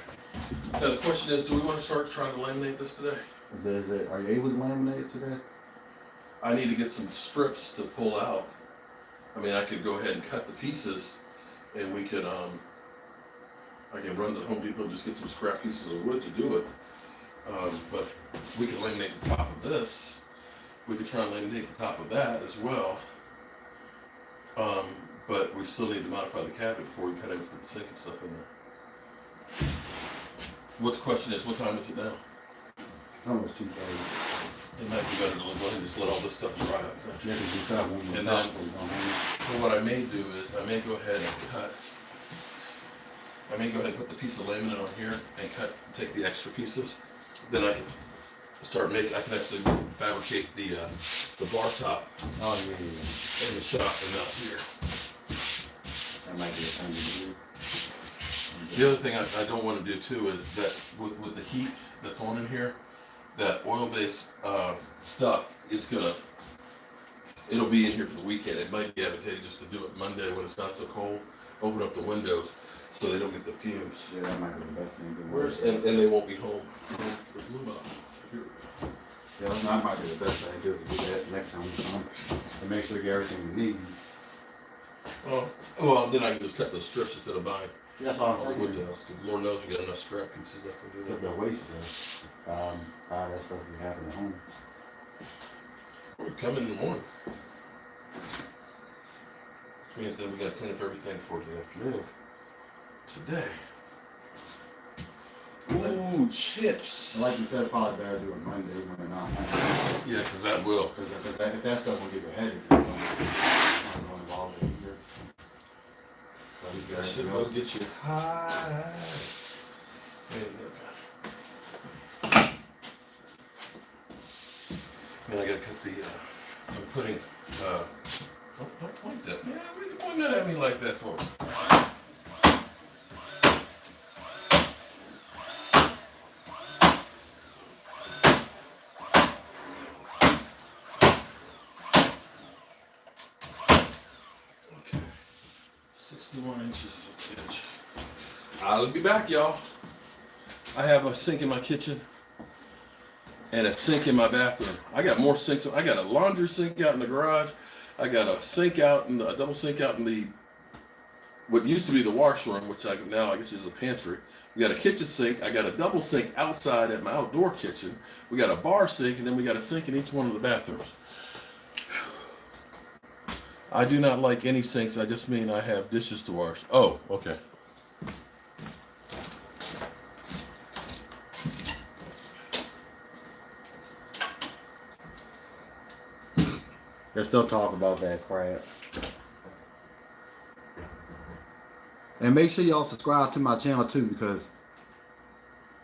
Now the question is, do we want to start trying to laminate this today? Is it? Are you able to laminate today? I need to get some strips to pull out. I mean, I could go ahead and cut the pieces, and we could, I can run to Home Depot and just get some scrap pieces of wood to do it. But we could laminate the top of this. We could try and laminate the top of that as well. But we still need to modify the cabinet before we cut in and put the sink and stuff in there. What the question is, what time is it now? It's almost 2:30. It might be better to go ahead and just let all this stuff dry up. Yeah, because you cut one more And top, then- so you don't hang So what I may do is I may go ahead and cut. I may go ahead and put the piece of laminate on here and take the extra pieces. Then I can start making. I can actually fabricate the bar top it. Oh, yeah. in the shop and not here. That might be a thing to do. The other thing I don't want to do too is that with the heat that's on in here, that oil-based stuff, it'll be in here for the weekend. It might be advantageous to do it Monday when it's not so cold. Open up the windows so they don't get the fumes. Yeah, that might be the best thing to do. And they won't be home. Here. Yeah, that might be the best thing to do is do that next time we come. And make sure we get everything we need. Oh, well, then I can just cut those strips instead of buying That's all I'm wood saying. nails. 'Cause Lord knows we got enough scrap pieces I can do Look that. at waste buy that stuff we have at home. We're coming in the morning. Which means that we gotta clean up everything for the afternoon. Today. Ooh, chips. Like you said, probably better do it Monday when they're not home. Yeah, because that will. Because if that stuff will get your headache, I'm going to involve it either. But if That shit everything will else, get you high. There you go. Man, I gotta cut the, I'm putting, don't point that. Man, what are you pointing that at me like that for? Okay. 61 inches is a pitch. I'll be back, y'all. I have a sink in my kitchen and a sink in my bathroom. I got more sinks. I got a laundry sink out in the garage. I got a sink out in a double sink out in the what used to be the washroom, which now I guess is a pantry. We got a kitchen sink. I got a double sink outside at my outdoor kitchen. We got a bar sink, and then we got a sink in each one of the bathrooms. I do not like any sinks. I just mean I have dishes to wash. Oh, okay. they're still talking about that crap. And make sure y'all subscribe to my channel too, because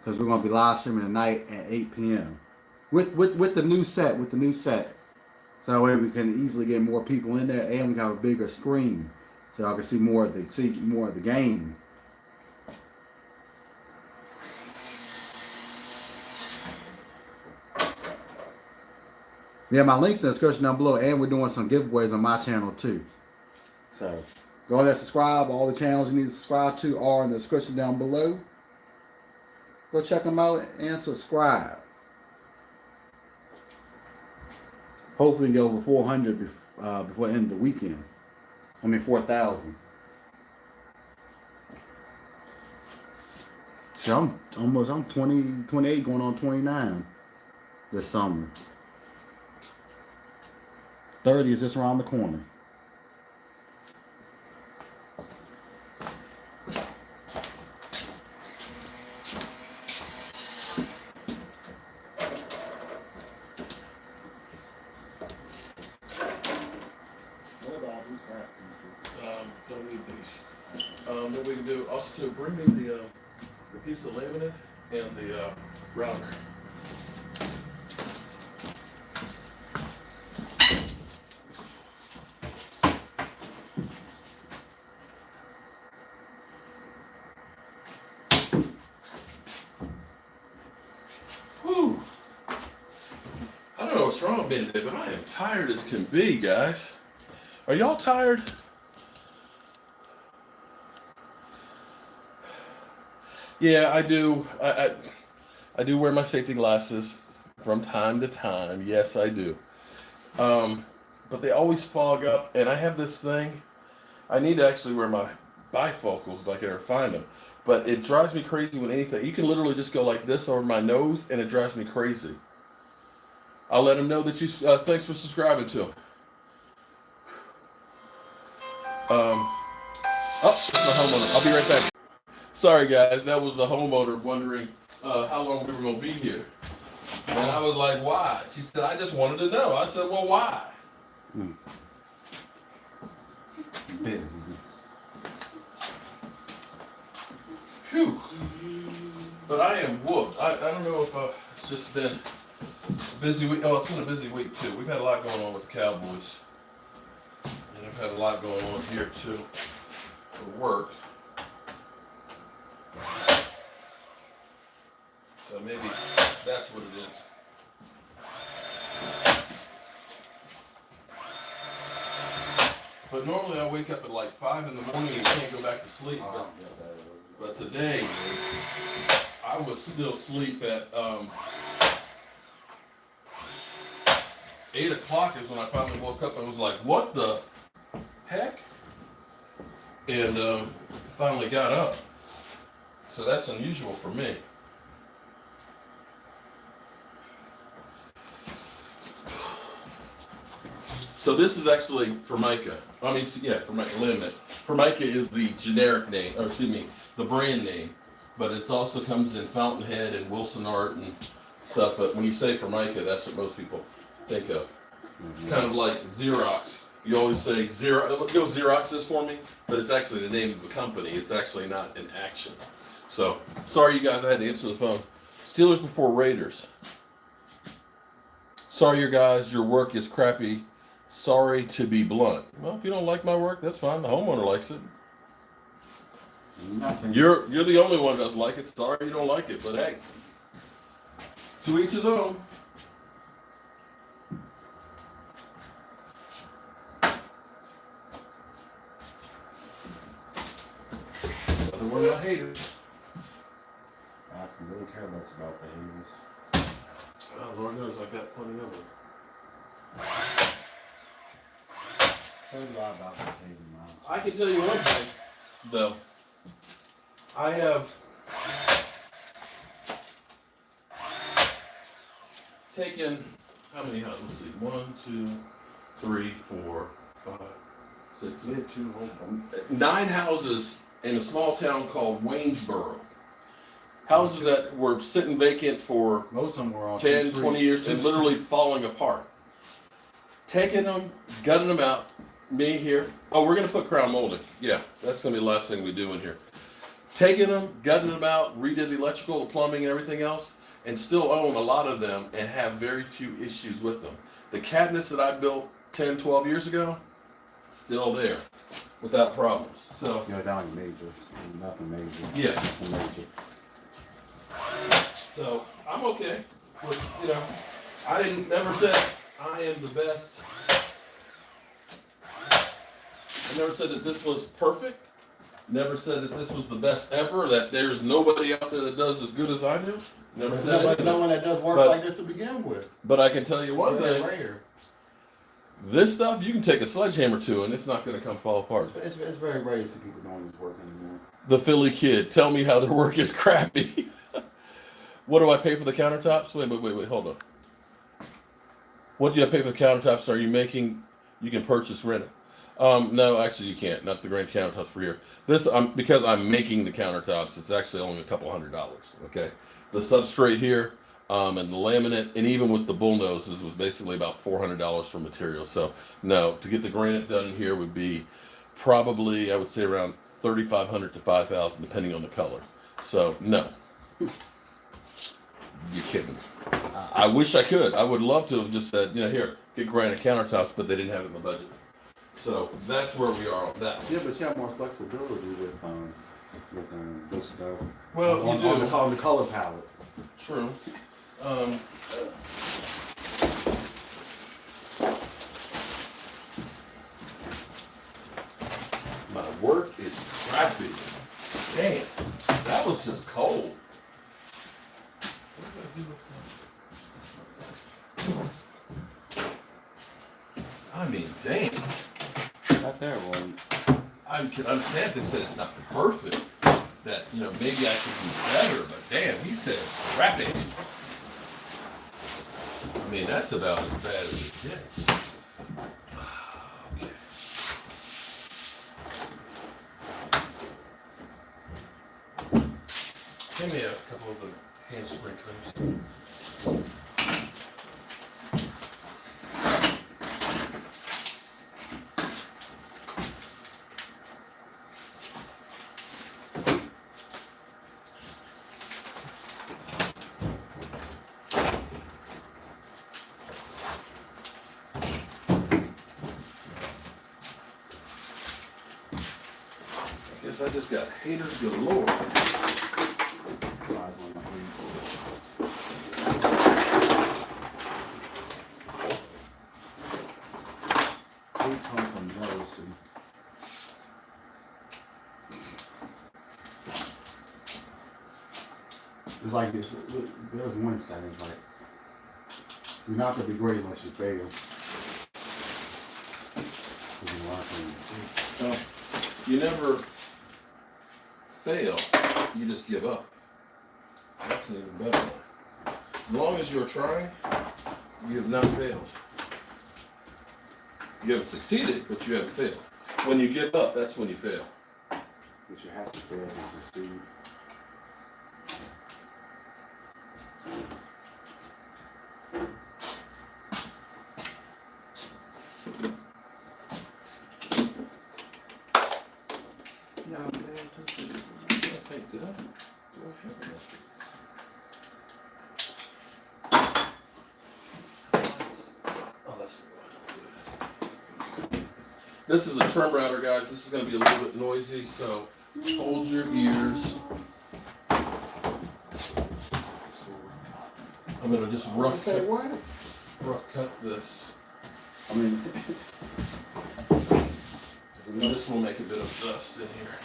we're gonna be live streaming tonight at 8 p.m. with the new set, So that way we can easily get more people in there, and we have a bigger screen, so y'all can see more of the game. Yeah, my links in the description down below, and we're doing some giveaways on my channel too. So go ahead and subscribe. All the channels you need to subscribe to are in the description down below. Go check them out and subscribe. Hopefully get over 400 before the end of the weekend. 4,000. So I'm 28 going on 29 this summer. 30 is just around the corner. Don't need these. What we can do also to bring me the piece of laminate and the router. Whew. I don't know what's wrong with me today, but I am tired as can be, guys. Are y'all tired? Yeah, I do. I do wear my safety glasses from time to time. Yes, I do. But they always fog up, and I have this thing. I need to actually wear my bifocals if I can ever find them. But it drives me crazy when anything. You can literally just go like this over my nose, and it drives me crazy. I'll let them know that you. Thanks for subscribing to them. It's the homeowner. I'll be right back. Sorry, guys. That was the homeowner wondering how long we were going to be here. And I was like, why? She said, I just wanted to know. I said, well, why? Phew. But I am whooped. I don't know if it's just been a busy week. Oh, it's been a busy week, too. We've had a lot going on with the Cowboys. And I've had a lot going on here, too, for work. So maybe that's what it is. But normally I wake up at like 5 in the morning and can't go back to sleep. But today, I was still asleep at 8 o'clock is when I finally woke up and was like, what the heck? And finally got up. So that's unusual for me. So this is actually Formica. Formica. Formica is the generic name, or excuse me, the brand name. But it also comes in Fountainhead and Wilson Art and stuff. But when you say Formica, that's what most people think of. It's kind of like Xerox. You always say Xerox. Go Xerox this for me, but it's actually the name of the company. It's actually not an action. So sorry, you guys. I had to answer the phone. Steelers before Raiders. Sorry, you guys. Your work is crappy. Sorry to be blunt. Well, if you don't like my work, that's fine. The homeowner likes it. You're the only one that doesn't like it. Sorry you don't like it, but hey, to each his own. Other one of my haters. I can really care less about the haters. Oh, Lord knows I got plenty of them. I can tell you one thing, though. I have taken, how many houses? Let's see. 1, 2, 3, 4, 5, 6, 9 houses in a small town called Waynesboro. Houses that were sitting vacant for most of them were on 10, 20 years and literally falling apart. Taking them, gutting them out. Me here. Oh, we're going to put crown molding. Yeah, that's going to be the last thing we do in here. Taking them, gutting them out, redid the electrical, the plumbing, and everything else, and still own a lot of them and have very few issues with them. The cabinets that I built 10, 12 years ago, still there without problems. So, down major. Nothing major. Yeah. Nothing major. So, I'm okay. With, I never said I am the best. I never said that this was perfect. Never said that this was the best ever. That there's nobody out there that does as good as I do. Never There's said no one that does work like this to begin with. But I can tell you one thing. Rare. This stuff you can take a sledgehammer to, and it's not going to come fall apart. It's very rare to see people doing this work anymore. The Philly kid, tell me how their work is crappy. What do I pay for the countertops? Wait, hold on. What do I pay for the countertops? Are you making? You can purchase rent. No, actually you can't. Not the grand countertops for here. This, because I'm making the countertops, it's actually only a couple $100. Okay, the substrate here, and the laminate, and even with the bullnoses was basically about $400 for material. So no, to get the granite done here would be probably, I would say, around $3,500 to $5,000, depending on the color. So no, you're kidding. I wish I could. I would love to have just said, here, get granite countertops, but they didn't have it in the budget. So that's where we are on that one. Yeah, but you have more flexibility with this stuff. Well, on the color palette. True. My work is crappy. Damn, that was just cold. What did I do with that? Not that right. I can understand they said it's not perfect. That, you know, maybe I could do better, but damn, he said wrap it. I mean, that's about as bad as it gets. Okay. Give me a couple of the hand sprinklers. Guess I just got haters galore. It's like this. There's one side. It's like you're not gonna be great unless you fail. You never fail, you just give up. That's an even better one. As long as you're trying, you have not failed. You haven't succeeded, but you haven't failed. When you give up, that's when you fail. But you have to fail to succeed. Did I? Do I have enough? Oh, that's good. This is a trim router, guys. This is going to be a little bit noisy, so hold your ears. I'm going to just rough cut this. I mean, this will make a bit of dust in here.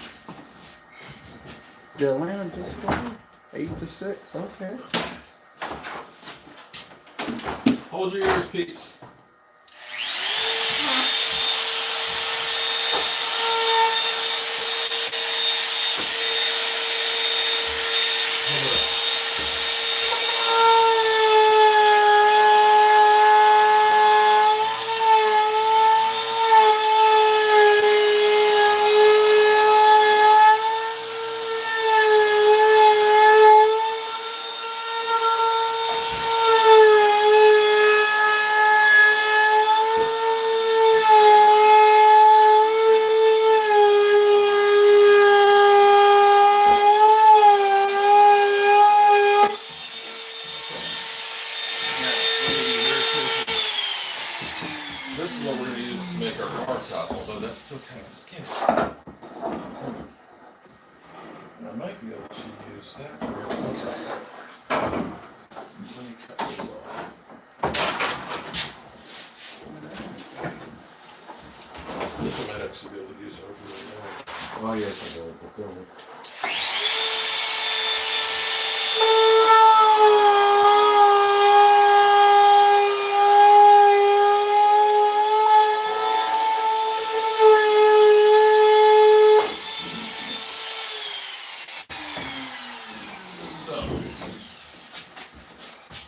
did Atlanta just score 8-6? Okay. Hold your ears, Pete. This is what we're going to use to make our bar top, although that's still kind of skinny. And I might be able to use that. Okay. Let me cut this off. This I might actually be able to use over there. Oh yes, I do.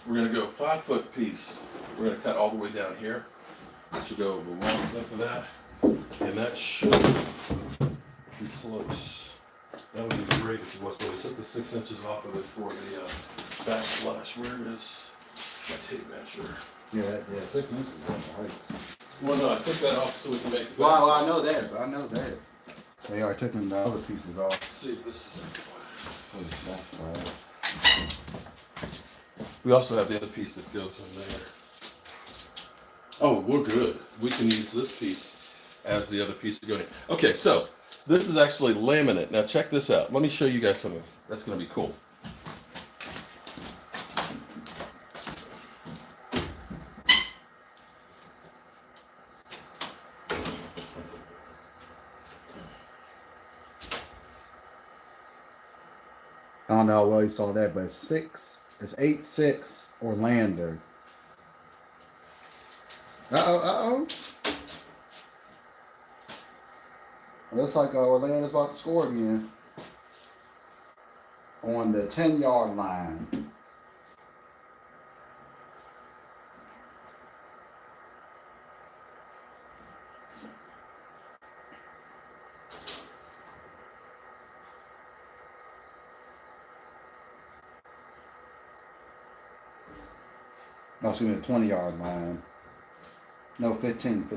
We're going to go 5-foot piece. We're going to cut all the way down here. That should go the long length of that. And that should be close. That would be great if it was, but we took the 6 inches off of it for the backsplash. Where is my tape measure? Yeah, 6 inches. That's nice. Well, no, I took that off so we can make the Well, I know that. They are taking the other pieces off. Let's see if this is Right. We also have the other piece that goes in there. Oh, we're good. We can use this piece as the other piece to go in. Okay, so this is actually laminate. Now check this out. Let me show you guys something that's going to be cool. I don't know how well you saw that, but it's 8-6 Orlando. Uh-oh. It looks like Orlando's about to score again. On the 10-yard line. No, excuse me, the 20-yard line. No, 15.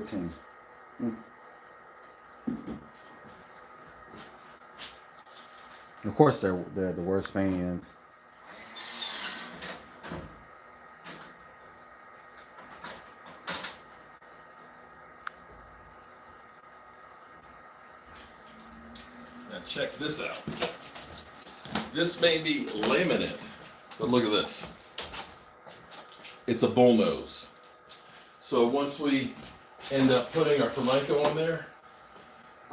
Of course, they're the worst fans. Now check this out. This may be laminate, but look at this. It's a bullnose. So once we end up putting our Formica on there,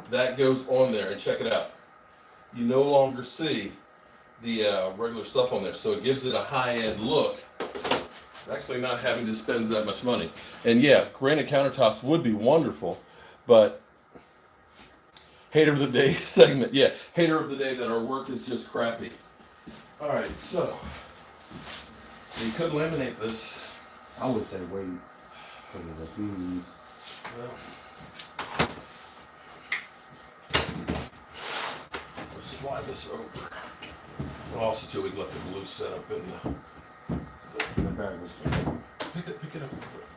that goes on there, and check it out. You no longer see the regular stuff on there, so it gives it a high-end look. Actually not having to spend that much money. And yeah, granite countertops would be wonderful, but hater of the day segment. Yeah, hater of the day that our work is just crappy. All right, so you could laminate this. I would say wait because of the fumes. Well, we'll slide this over. Well, also too, we let the glue set up in the. The bag was Pick it up.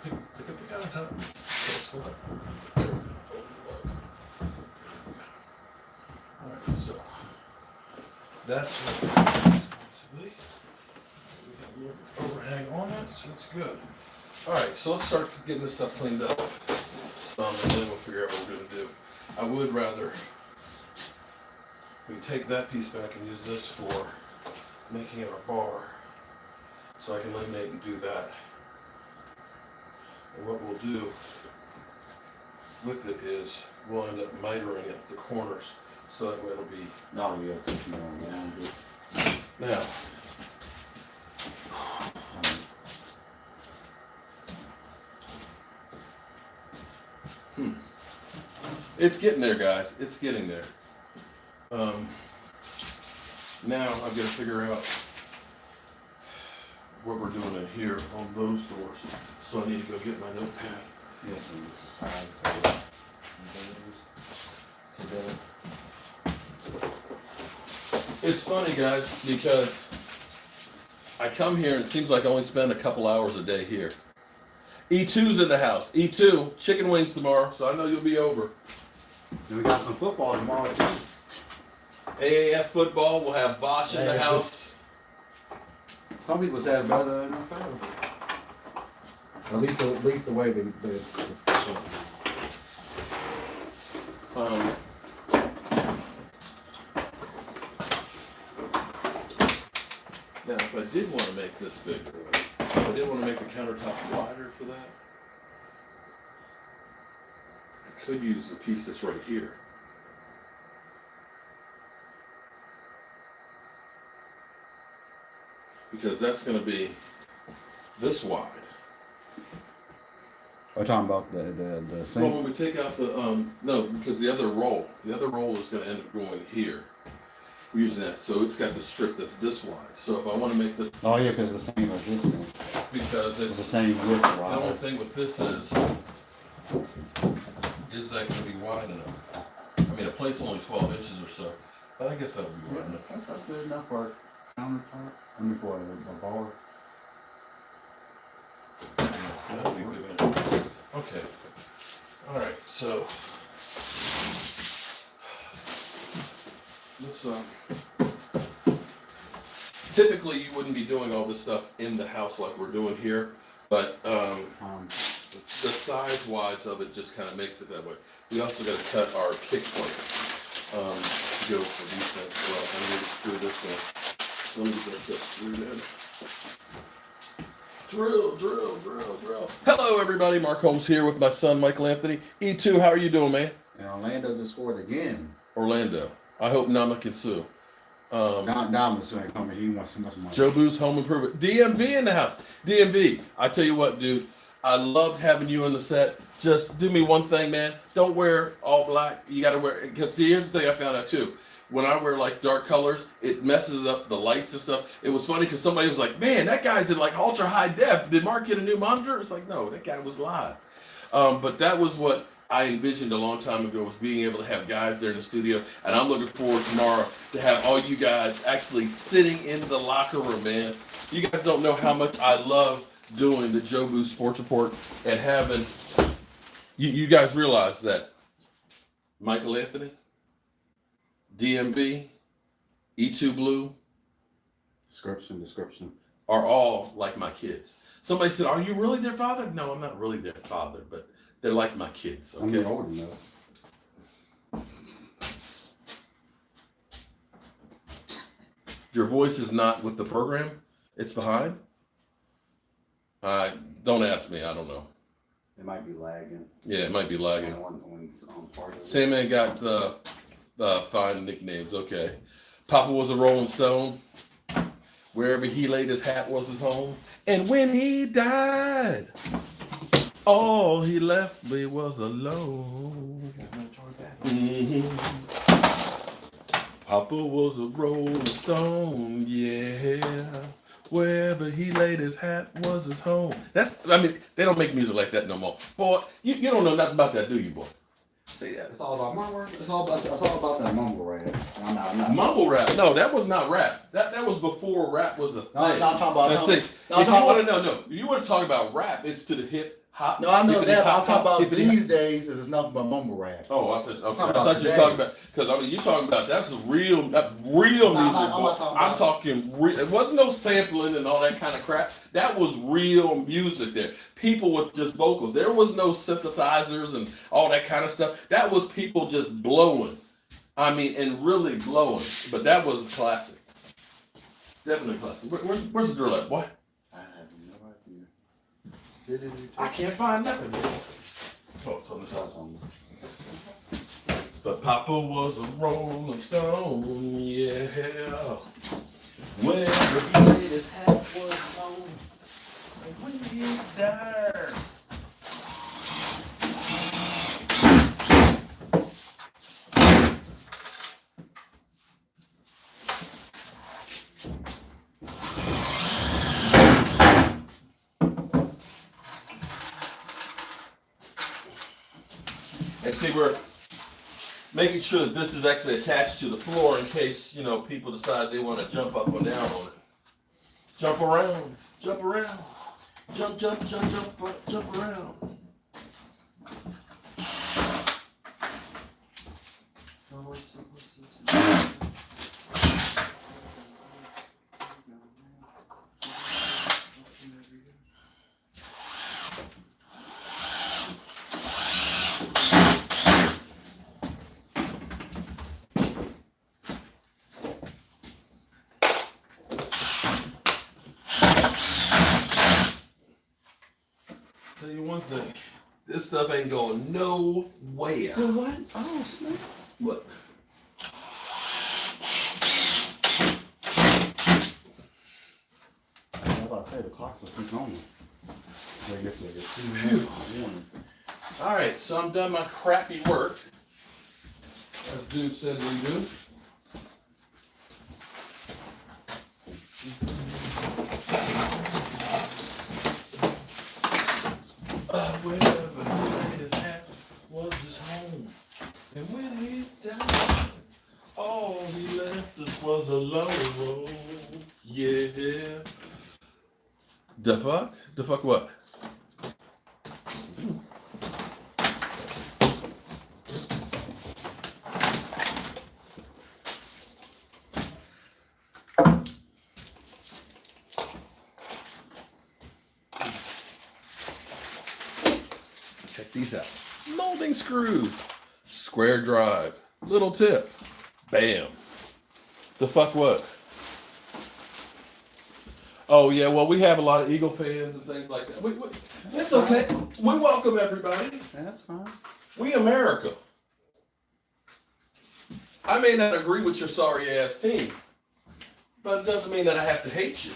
Pick up the countertop. Slide. There we go. All right, so that's what it's supposed to be. We got a little overhang on it, so it's good. All right, so let's start getting this stuff cleaned up. And then we'll figure out what we're going to do. I would rather we take that piece back and use this for making it our bar, so I can laminate and do that. And what we'll do with it is we'll end up mitering it, the corners, so that way it'll be. no, yeah, it's Now, it's getting there, guys. It's getting there. Now I've got to figure out what we're doing in here on those doors. So I need to go get my notepad. It's funny, guys, because I come here and it seems like I only spend a couple hours a day here. E2's in the house. E2, chicken wings tomorrow, so I know you'll be over. Then we got some football tomorrow too. AAF football, we'll have Bosch in the house. Some people say it's better than NFL. At least the way the Now, if I did want to make this bigger, if I did want to make the countertop wider for that, I could use the piece that's right here. Because that's going to be this wide. we're talking about the Well, same. when we take out the, no, because the other roll is going to end up going here. We're using that, so it's got the strip that's this wide. So if I want to make this, Oh yeah, because it's the same as this one. because It's the it's, same width. the only thing with this is that going to be wide enough? I mean, a plate's only 12 inches or so, but I guess that would be wide enough. That's good enough for a countertop. I mean for a bar. That'd be good enough. Okay. All right. So let's. Typically, you wouldn't be doing all this stuff in the house like we're doing here, but the size-wise of it just kind of makes it that way. We also got to cut our kick plate to go for these things. Well, I need to screw this in. So let me get this screwed in. Drill, drill, drill, drill. Hello, everybody. Mark Holmes here with my son, Michael Anthony. E2, how are you doing, man? And Orlando just scored again. Orlando. I hope Nama can sue. Dom's ain't coming. He wants too much money. Jobu's Home Improvement. DMV in the house. DMV. I tell you what, dude. I loved having you on the set. Just do me one thing, man. Don't wear all black. You got to wear, because see, here's the thing I found out too. When I wear like dark colors, it messes up the lights and stuff. It was funny because somebody was like, man, that guy's in like ultra high def. Did Mark get a new monitor? It's like, no, that guy was live. But that was what I envisioned a long time ago, was being able to have guys there in the studio. And I'm looking forward tomorrow to have all you guys actually sitting in the locker room, man. You guys don't know how much I love doing the Jobu Sports Report and having, you guys realize that Michael Anthony, DMV, E2 Blue Description. are all like my kids. Somebody said, are you really their father? No, I'm not really their father, but they're like my kids. Okay. I'm getting older now. Your voice is not with the program. It's behind. Don't ask me. I don't know. It might be lagging. Yeah, it might be lagging. On part of it. Sandman got fine nicknames. Okay. Papa was a Rolling Stone. Wherever he laid his hat was his home. And when he died, all he left me was alone. Mm-hmm. Papa was a Rolling Stone, yeah. Wherever he laid his hat was his home. They don't make music like that no more. Boy, you don't know nothing about that, do you, boy? Say that. It's all about mumble. It's all about that mumble rap. I'm not. Mumble rap? No, that was not rap. That was before rap was a thing. No, I'm talking about. Now, see, if you want to talk about rap, it's to the hip hop. No, I know that. I'm hop, talking about hippity these hop. days. It's nothing but mumble rap. Oh, I thought you were today. talking about, because you're talking about, that's real music. I'm talking real. It wasn't no sampling and all that kind of crap. That was real music there. People with just vocals. There was no synthesizers and all that kind of stuff. That was people just blowing. And really blowing. But that was a classic. Definitely a classic. Where's the drill at, boy? I have no idea. I can't find nothing. Oh, it's on the side. But Papa was a Rolling Stone, yeah. Wherever he laid his hat was home. And when he died. And see, we're making sure that this is actually attached to the floor in case, people decide they want to jump up or down on it. Jump around, jump around, jump around. Tell you one thing, this stuff ain't going nowhere. Good what? Oh, snap. What? I was about to say the clocks will keep going. All right, so I'm done my crappy work, as dude said we do. Wherever he laid his hat was his home. And when he died, all he left us was alone. Yeah. The fuck? The fuck what? Check these out. Molding screws. Square drive. Little tip. Bam. The fuck what? Oh, yeah, well, we have a lot of Eagle fans and things like that. It's okay. We welcome everybody. That's fine. We America. I may not agree with your sorry ass team, but it doesn't mean that I have to hate you.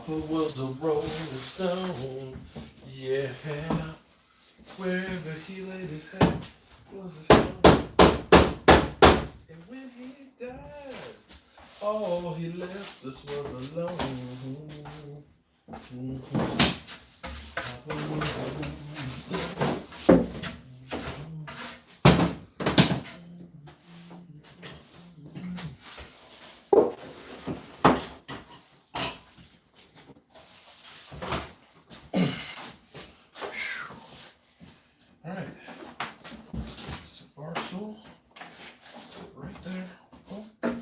Papa was a rolling stone, yeah. Wherever he laid his head was a stone. And when he died, all he left us was alone. Papa was a rolling stone. All right, so bar stool, sit right there. Oh. Yeah,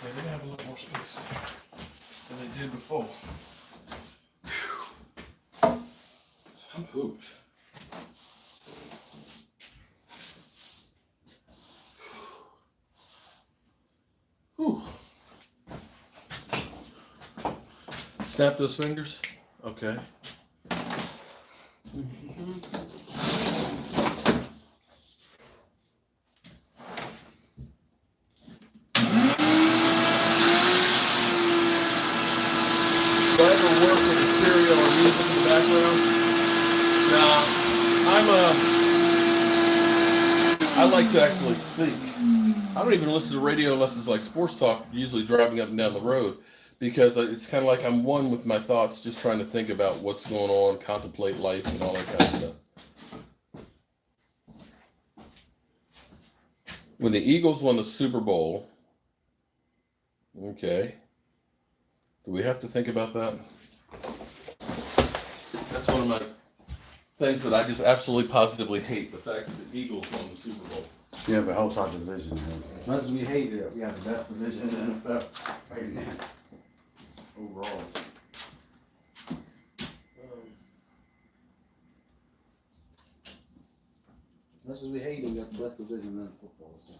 they're gonna have a little more space than they did before. Whew. I'm hooked. Whew. Snap those fingers. Okay. Do I ever work with the stereo or music in the background? I like to actually think. I don't even listen to radio unless it's like sports talk, usually driving up and down the road, because it's kind of like I'm one with my thoughts, just trying to think about what's going on, contemplate life and all that kind of stuff. When the Eagles won the Super Bowl, okay, do we have to think about that? That's one of my things that I just absolutely positively hate, the fact that the Eagles won the Super Bowl. Yeah, but helps our division. Man. As much as we hate it, we have the best division in the NFL right now. Overall. As much as we hate it, we have the best division in football. So.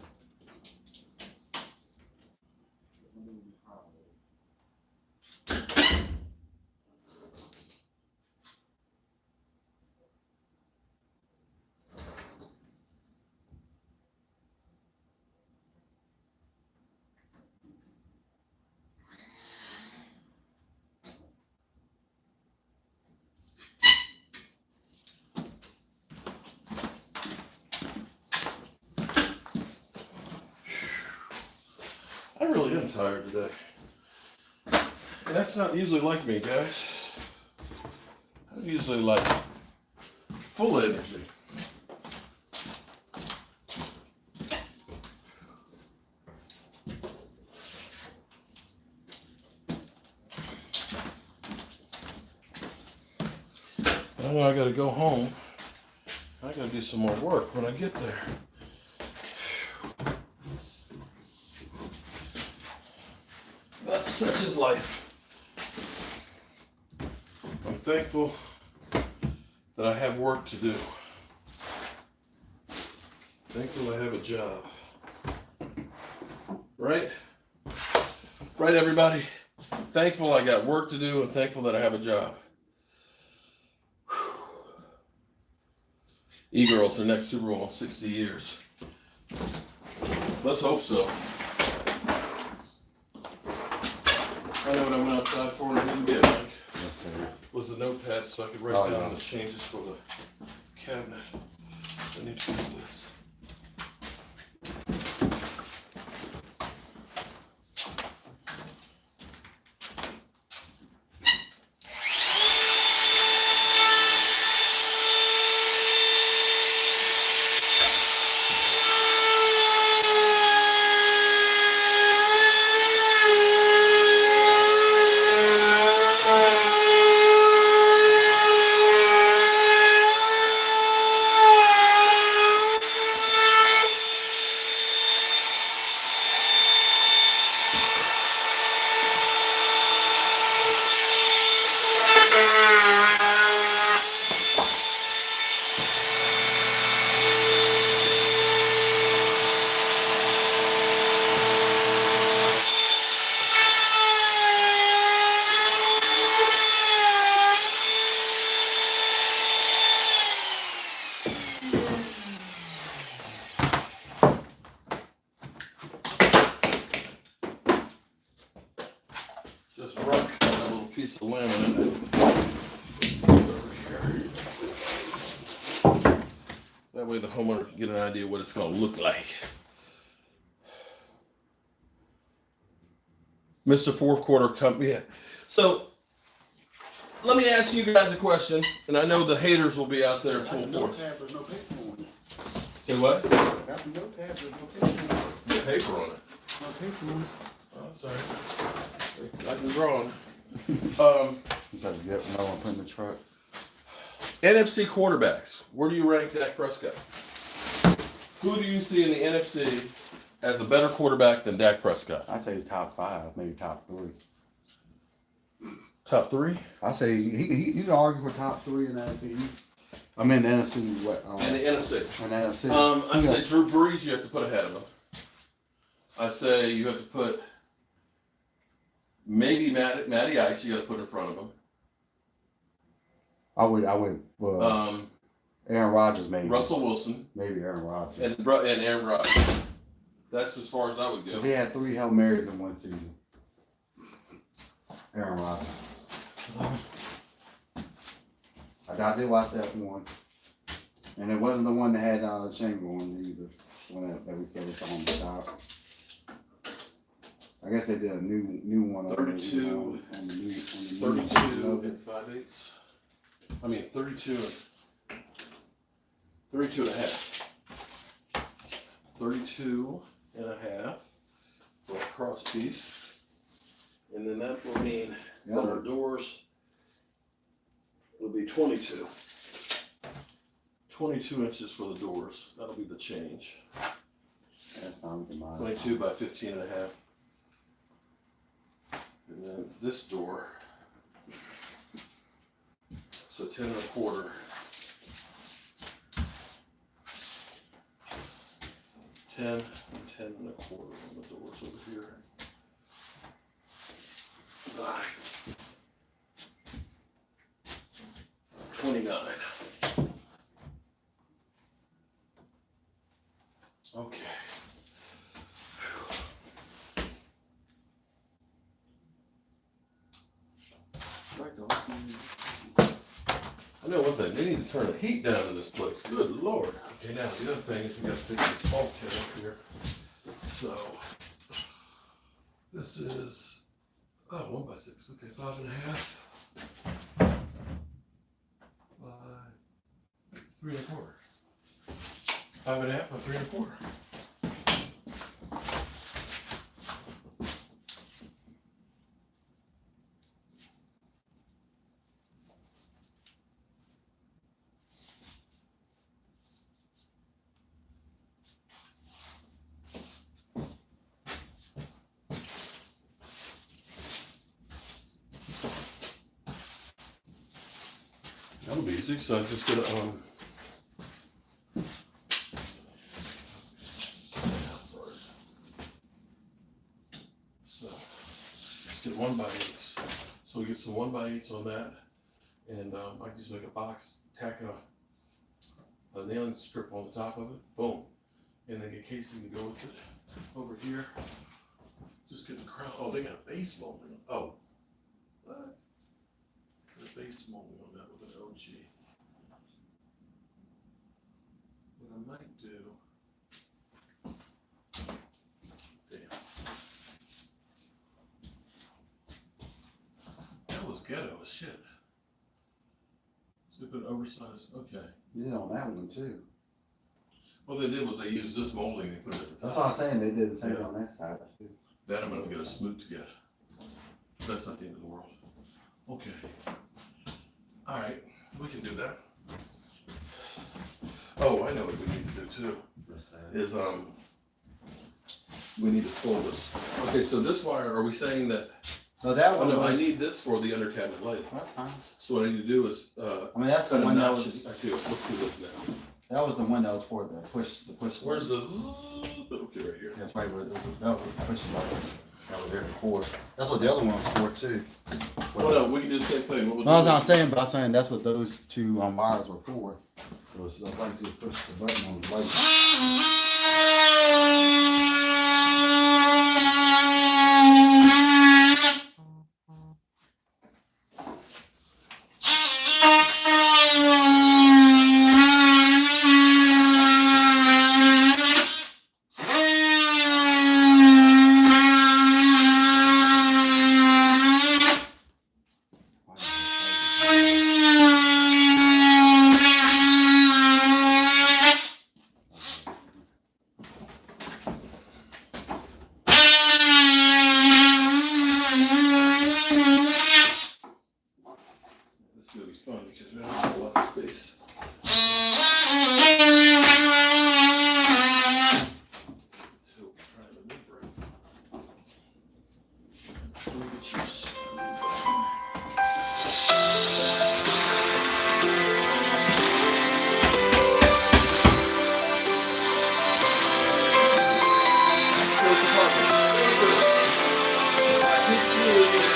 I really am tired today. And that's not usually like me, guys. I'm usually like full of energy. I know I gotta go home. I gotta do some more work when I get there. But such is life. I'm thankful that I have work to do. Thankful I have a job. Right? Right, everybody? Thankful I got work to do and thankful that I have a job. E-Girls, their next Super Bowl in 60 years. Let's hope so. I know what I went outside for and I didn't get, Mike. Was the notepad so I could write down the changes for the cabinet. I need to do this. rock, a little piece of laminate over here. That way the homeowner can get an idea what it's going to look like. Mr. Fourth Quarter Company. Yeah. So let me ask you guys a question, and I know the haters will be out there full force. Say what? No paper on it. Oh, sorry. I can draw on it. You gotta get one and put in the truck. NFC quarterbacks. Where do you rank Dak Prescott? Who do you see in the NFC as a better quarterback than Dak Prescott? I say he's top 5, maybe top 3. Top 3? I say you can argue for top 3 in the NFC. I mean the NFC. What? In the NFC. In the NFC. I say Drew Brees you have to put ahead of him. I say you have to put maybe Matty Ice you got to put in front of him. I would. Aaron Rodgers maybe. Russell Wilson. Maybe Aaron Rodgers. And Aaron Rodgers. That's as far as I would go. He had 3 Hail Marys in one season. Aaron Rodgers. I did watch that one. And it wasn't the one that had Chamber on it either. The one that we saw on the top. I guess they did a new one. 32 on the new 32 and 5/8. I mean 32 and a half. 32 and a half for a cross piece. And then that will mean for our doors, it'll be 22. 22 inches for the doors. That'll be the change. That's not 22 by 15 and a half. And then this door, so 10 and a quarter. 10 and 10 and a quarter on the doors over here. 29. Okay. I know one thing, they need to turn the heat down in this place. Good Lord. Okay, now the other thing is we got to fix this bulkhead up here. So, this is, 1 by 6, okay, 5 and a half. 3 and a quarter. 5 and a half by 3 and a quarter. That'll be easy, so I'm just gonna so let's get 1 by 8s. So we get some 1 by 8s on that, and I can just make a box, tack a nailing strip on the top of it, boom, and then get casing to go with it. Over here, just get the crown. Oh, they got a base molding. Oh, what? The base molding on that with an OG. What I might do. Damn. That was ghetto as shit. So they put oversized. Okay. You did on that one too. What they did was they used this molding. They put it at the top. That's what I'm saying. They did the same on that side too. Then I'm gonna get a smoot to get. That's not the end of the world. Okay. All right, we can do that. Oh, I know what we need to do too. Is we need to pull this. Okay, so this wire. Are we saying that? So that Oh one. no, I was, need this for the under cabinet lighting. That's fine. So what I need to do is I mean, that's the kind of one that notch was. it. Actually, let's do this now. That was the one that was for the push. Where's the? Okay, right here. That's right. That was the push buttons. That was there before. That's what the other one was for too. Well, no, we can do the same thing. What we'll No, I was do not is- saying, but I'm saying that's what those two wires were for. It was like to push the button on the light. Let me get you a screwdriver. Close the carpet. I can see it.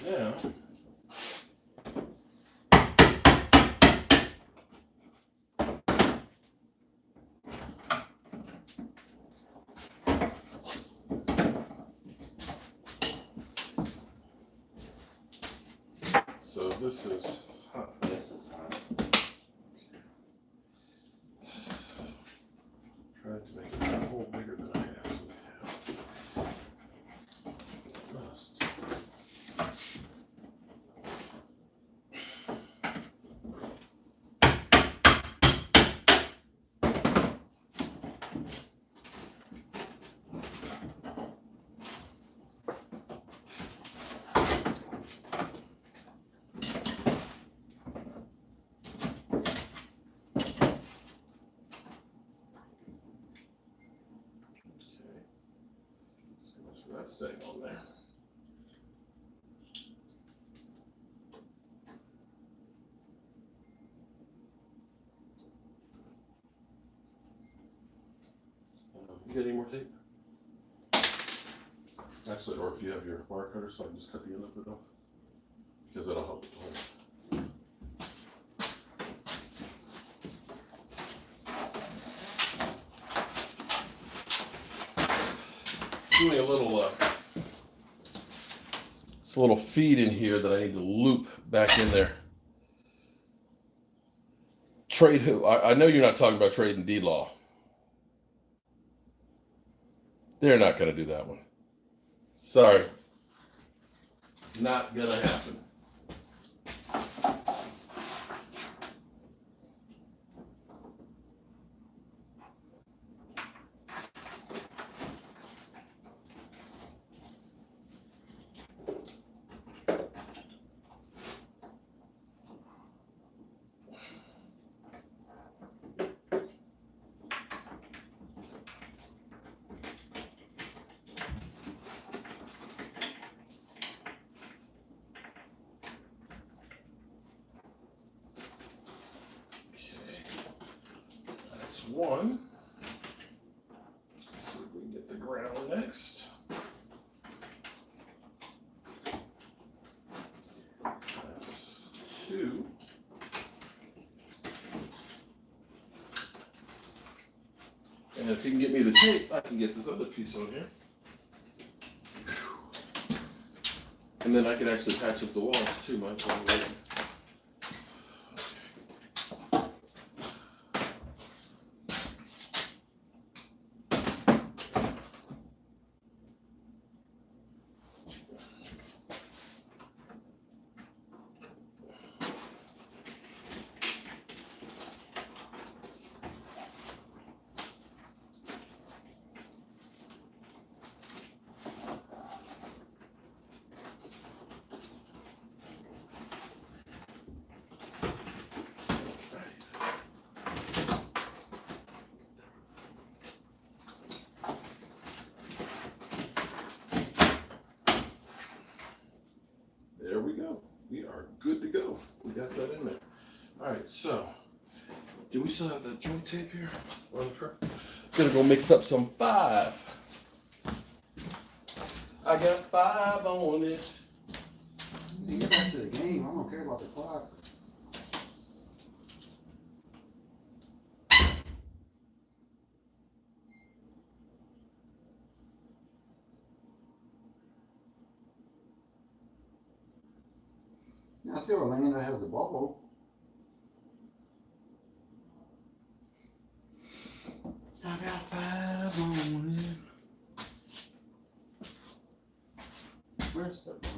Now, so this is hot. This is hot. Trying to make it a hole bigger than I have. Must. That's staying on there. You got any more tape? Actually, or if you have your wire cutter, so I can just cut the end of it off, because that'll help it hold. Doing a little, it's a little feed in here that I need to loop back in there. Trade who? I know you're not talking about trade and D-Law. They're not going to do that one. Sorry. Not going to happen. One. See if we can get the ground next. That's two. And if you can get me the tape, I can get this other piece on here. And then I can actually patch up the walls too, my friend. There we go. We are good to go. We got that in there. All right, so do we still have that joint tape here on the curve? Gonna go mix up some 5. I got 5 on it. You get back to the game. I don't care about the clock. I see Orlando has the ball. I got 5 on it. Where's the ball?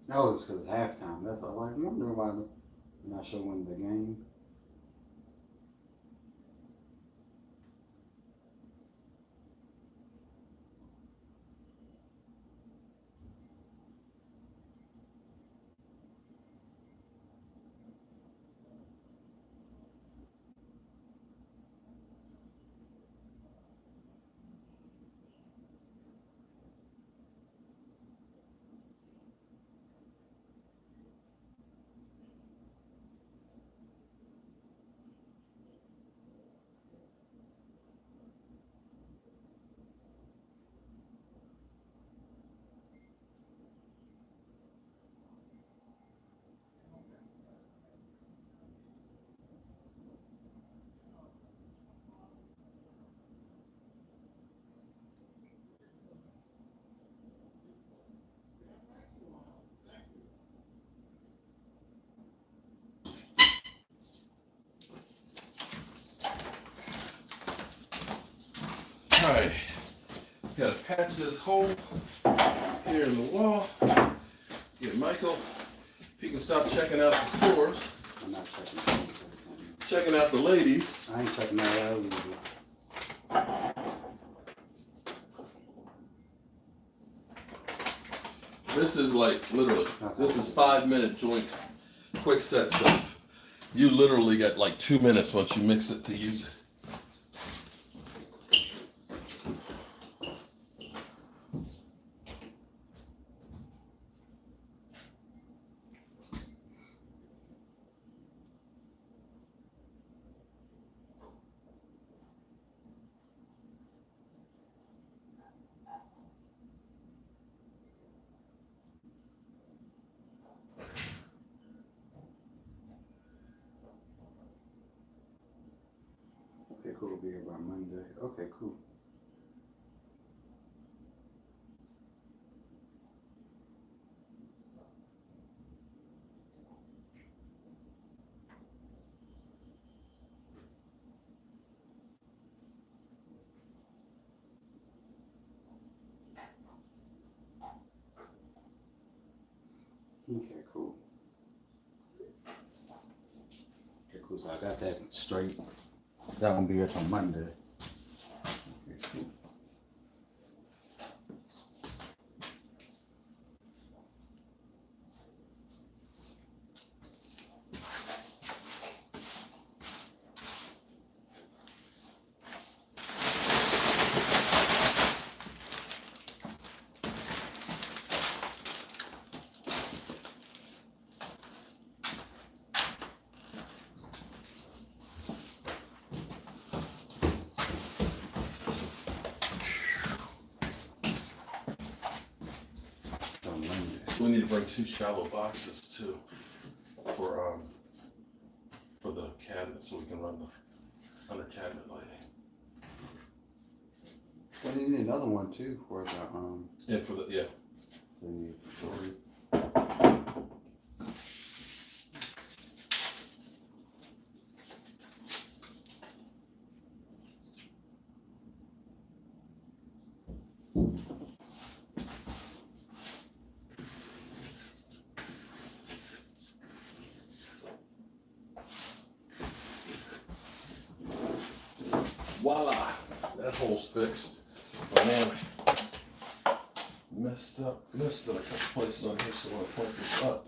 That was because it's halftime. That's all. I was like, wondering why they're not showing the game. Alright, gotta patch this hole here in the wall. Get Michael, if he can stop checking out the scores, I'm not checking. checking out the ladies. I ain't checking that out either. This is like, literally, this is 5-minute joint quick set stuff. You literally get like 2 minutes once you mix it to use it. Okay, cool. We'll be here by Monday. Okay, cool. Okay, cool. Okay, cool. So I got that straight. That won't be here till Monday. Okay, cool. We need to bring 2 shallow boxes too for the cabinet so we can run the under cabinet lighting. Well, you need another one too for the And for the, yeah. Voila, that hole's fixed. Oh man, missed in a couple places on here, so I want to point this up.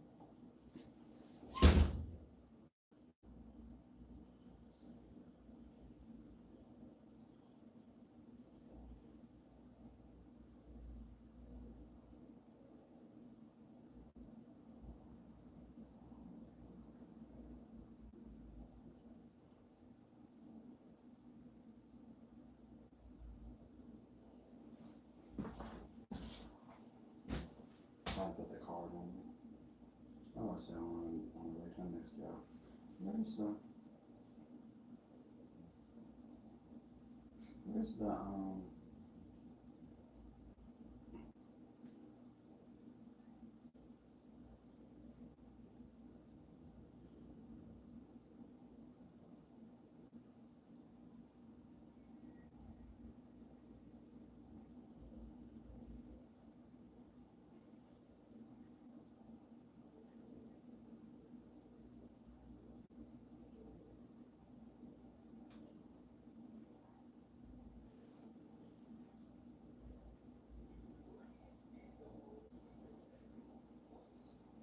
put the card on it. I want to say on the way to the next job. Where's the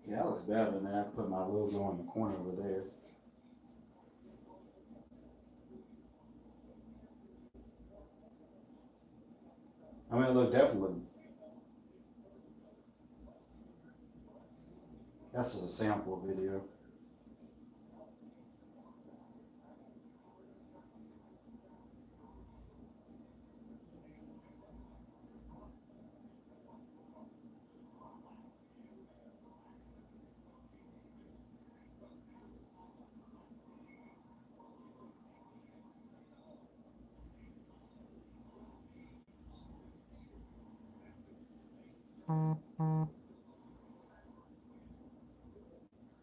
yeah, that looks better than that. I can put my logo in the corner over there. I mean, it looks definitely. That's just a sample video.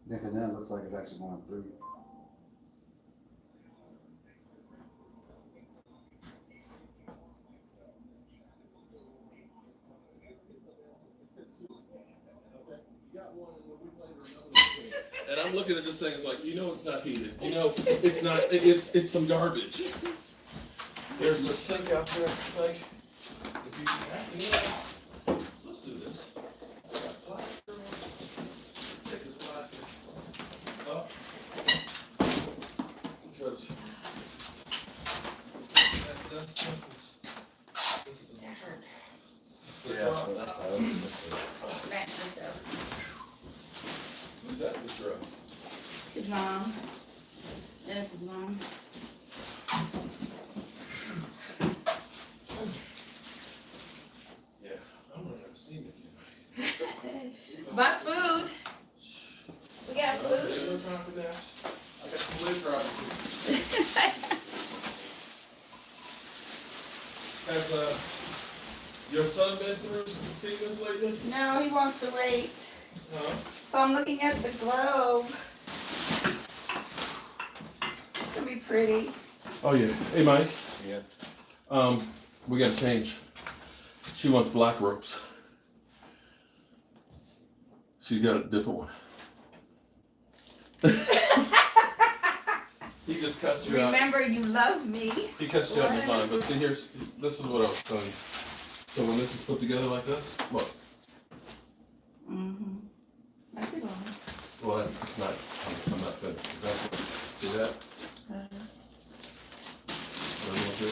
Yeah, because then it looks like it's actually going through. And I'm looking at this thing, it's like, it's not heated. It's not, it's some garbage. There's a sink out there, like, if you let's do this. I got plastic. Take this plastic up. Because that's simple. This is the hurt. Yeah, so that's how it is. Smash myself. Who's that with your His mom. That's his mom. Yeah, I'm gonna have to see it again. Buy food. We got food. There's no time for that. I got some live driving. Has your son been through seeing this lately? No, he wants to wait. No. So I'm looking at the globe. It's gonna be pretty. Oh yeah. Hey Mike. Yeah. We gotta change. She wants black ropes. She got a different one. He just cussed you out. Remember, you love me. He cussed you out in his mind, but see this is what I was telling you. So when this is put together like this, look. Mm-hmm. That's it on. Well, it's not. I'm not finished. See that? What do you want to do?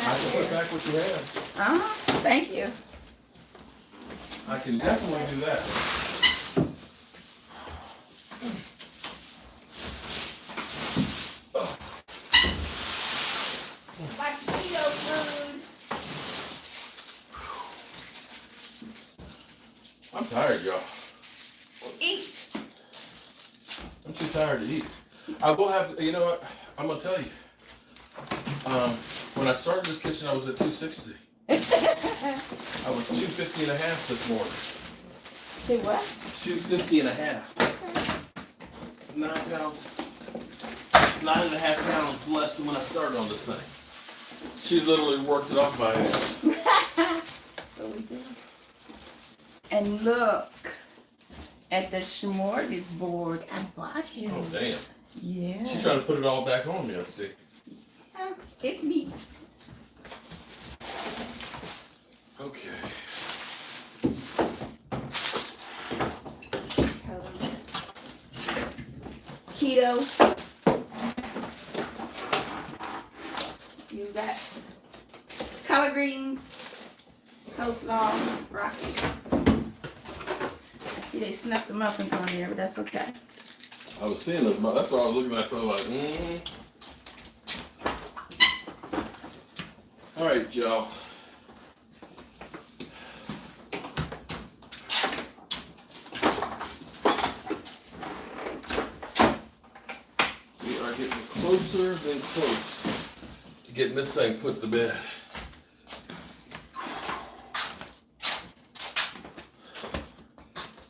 I can put back what you have. Thank you. I can definitely do that. Watch keto food. I'm tired, y'all. Eat. I'm too tired to eat. I will have, you know what? I'm gonna tell you. When I started this kitchen, I was at 260. I was 250 and a half this morning. Say what? 250 and a half. 9 pounds. 9.5 pounds less than when I started on this thing. She literally worked it off by hand. What we do? And look at the smorgasbord I bought him. Oh, damn. Yeah. She's trying to put it all back on me, I see. Yeah, it's neat. Okay. Keto. You got collard greens, coleslaw, broccoli. I see they snuck the muffins on there, but that's okay. I was seeing those, but that's why I was looking at, so I was like, All right, y'all. closer than close to getting this thing put to bed.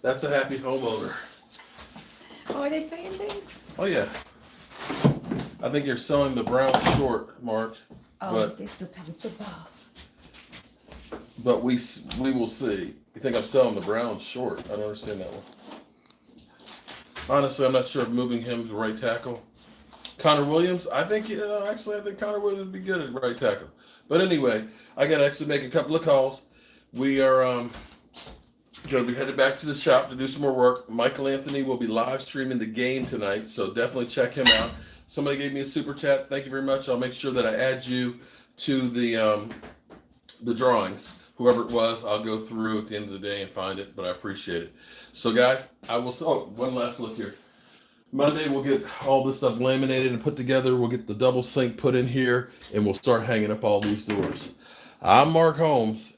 That's a happy homeowner. Oh, are they saying things? Oh yeah. I think you're selling the brown short, Mark. Oh, But- they still talking football. But we will see. You think I'm selling the Browns short? I don't understand that one. Honestly, I'm not sure if moving him to right tackle. Connor Williams, I think Connor Williams would be good at right tackle. But anyway, I got to actually make a couple of calls. We are going to be headed back to the shop to do some more work. Michael Anthony will be live streaming the game tonight, so definitely check him out. Somebody gave me a super chat. Thank you very much. I'll make sure that I add you to the drawings. Whoever it was, I'll go through at the end of the day and find it, but I appreciate it. So guys, one last look here. Monday, we'll get all this stuff laminated and put together. We'll get the double sink put in here, and we'll start hanging up all these doors. I'm Mark Holmes,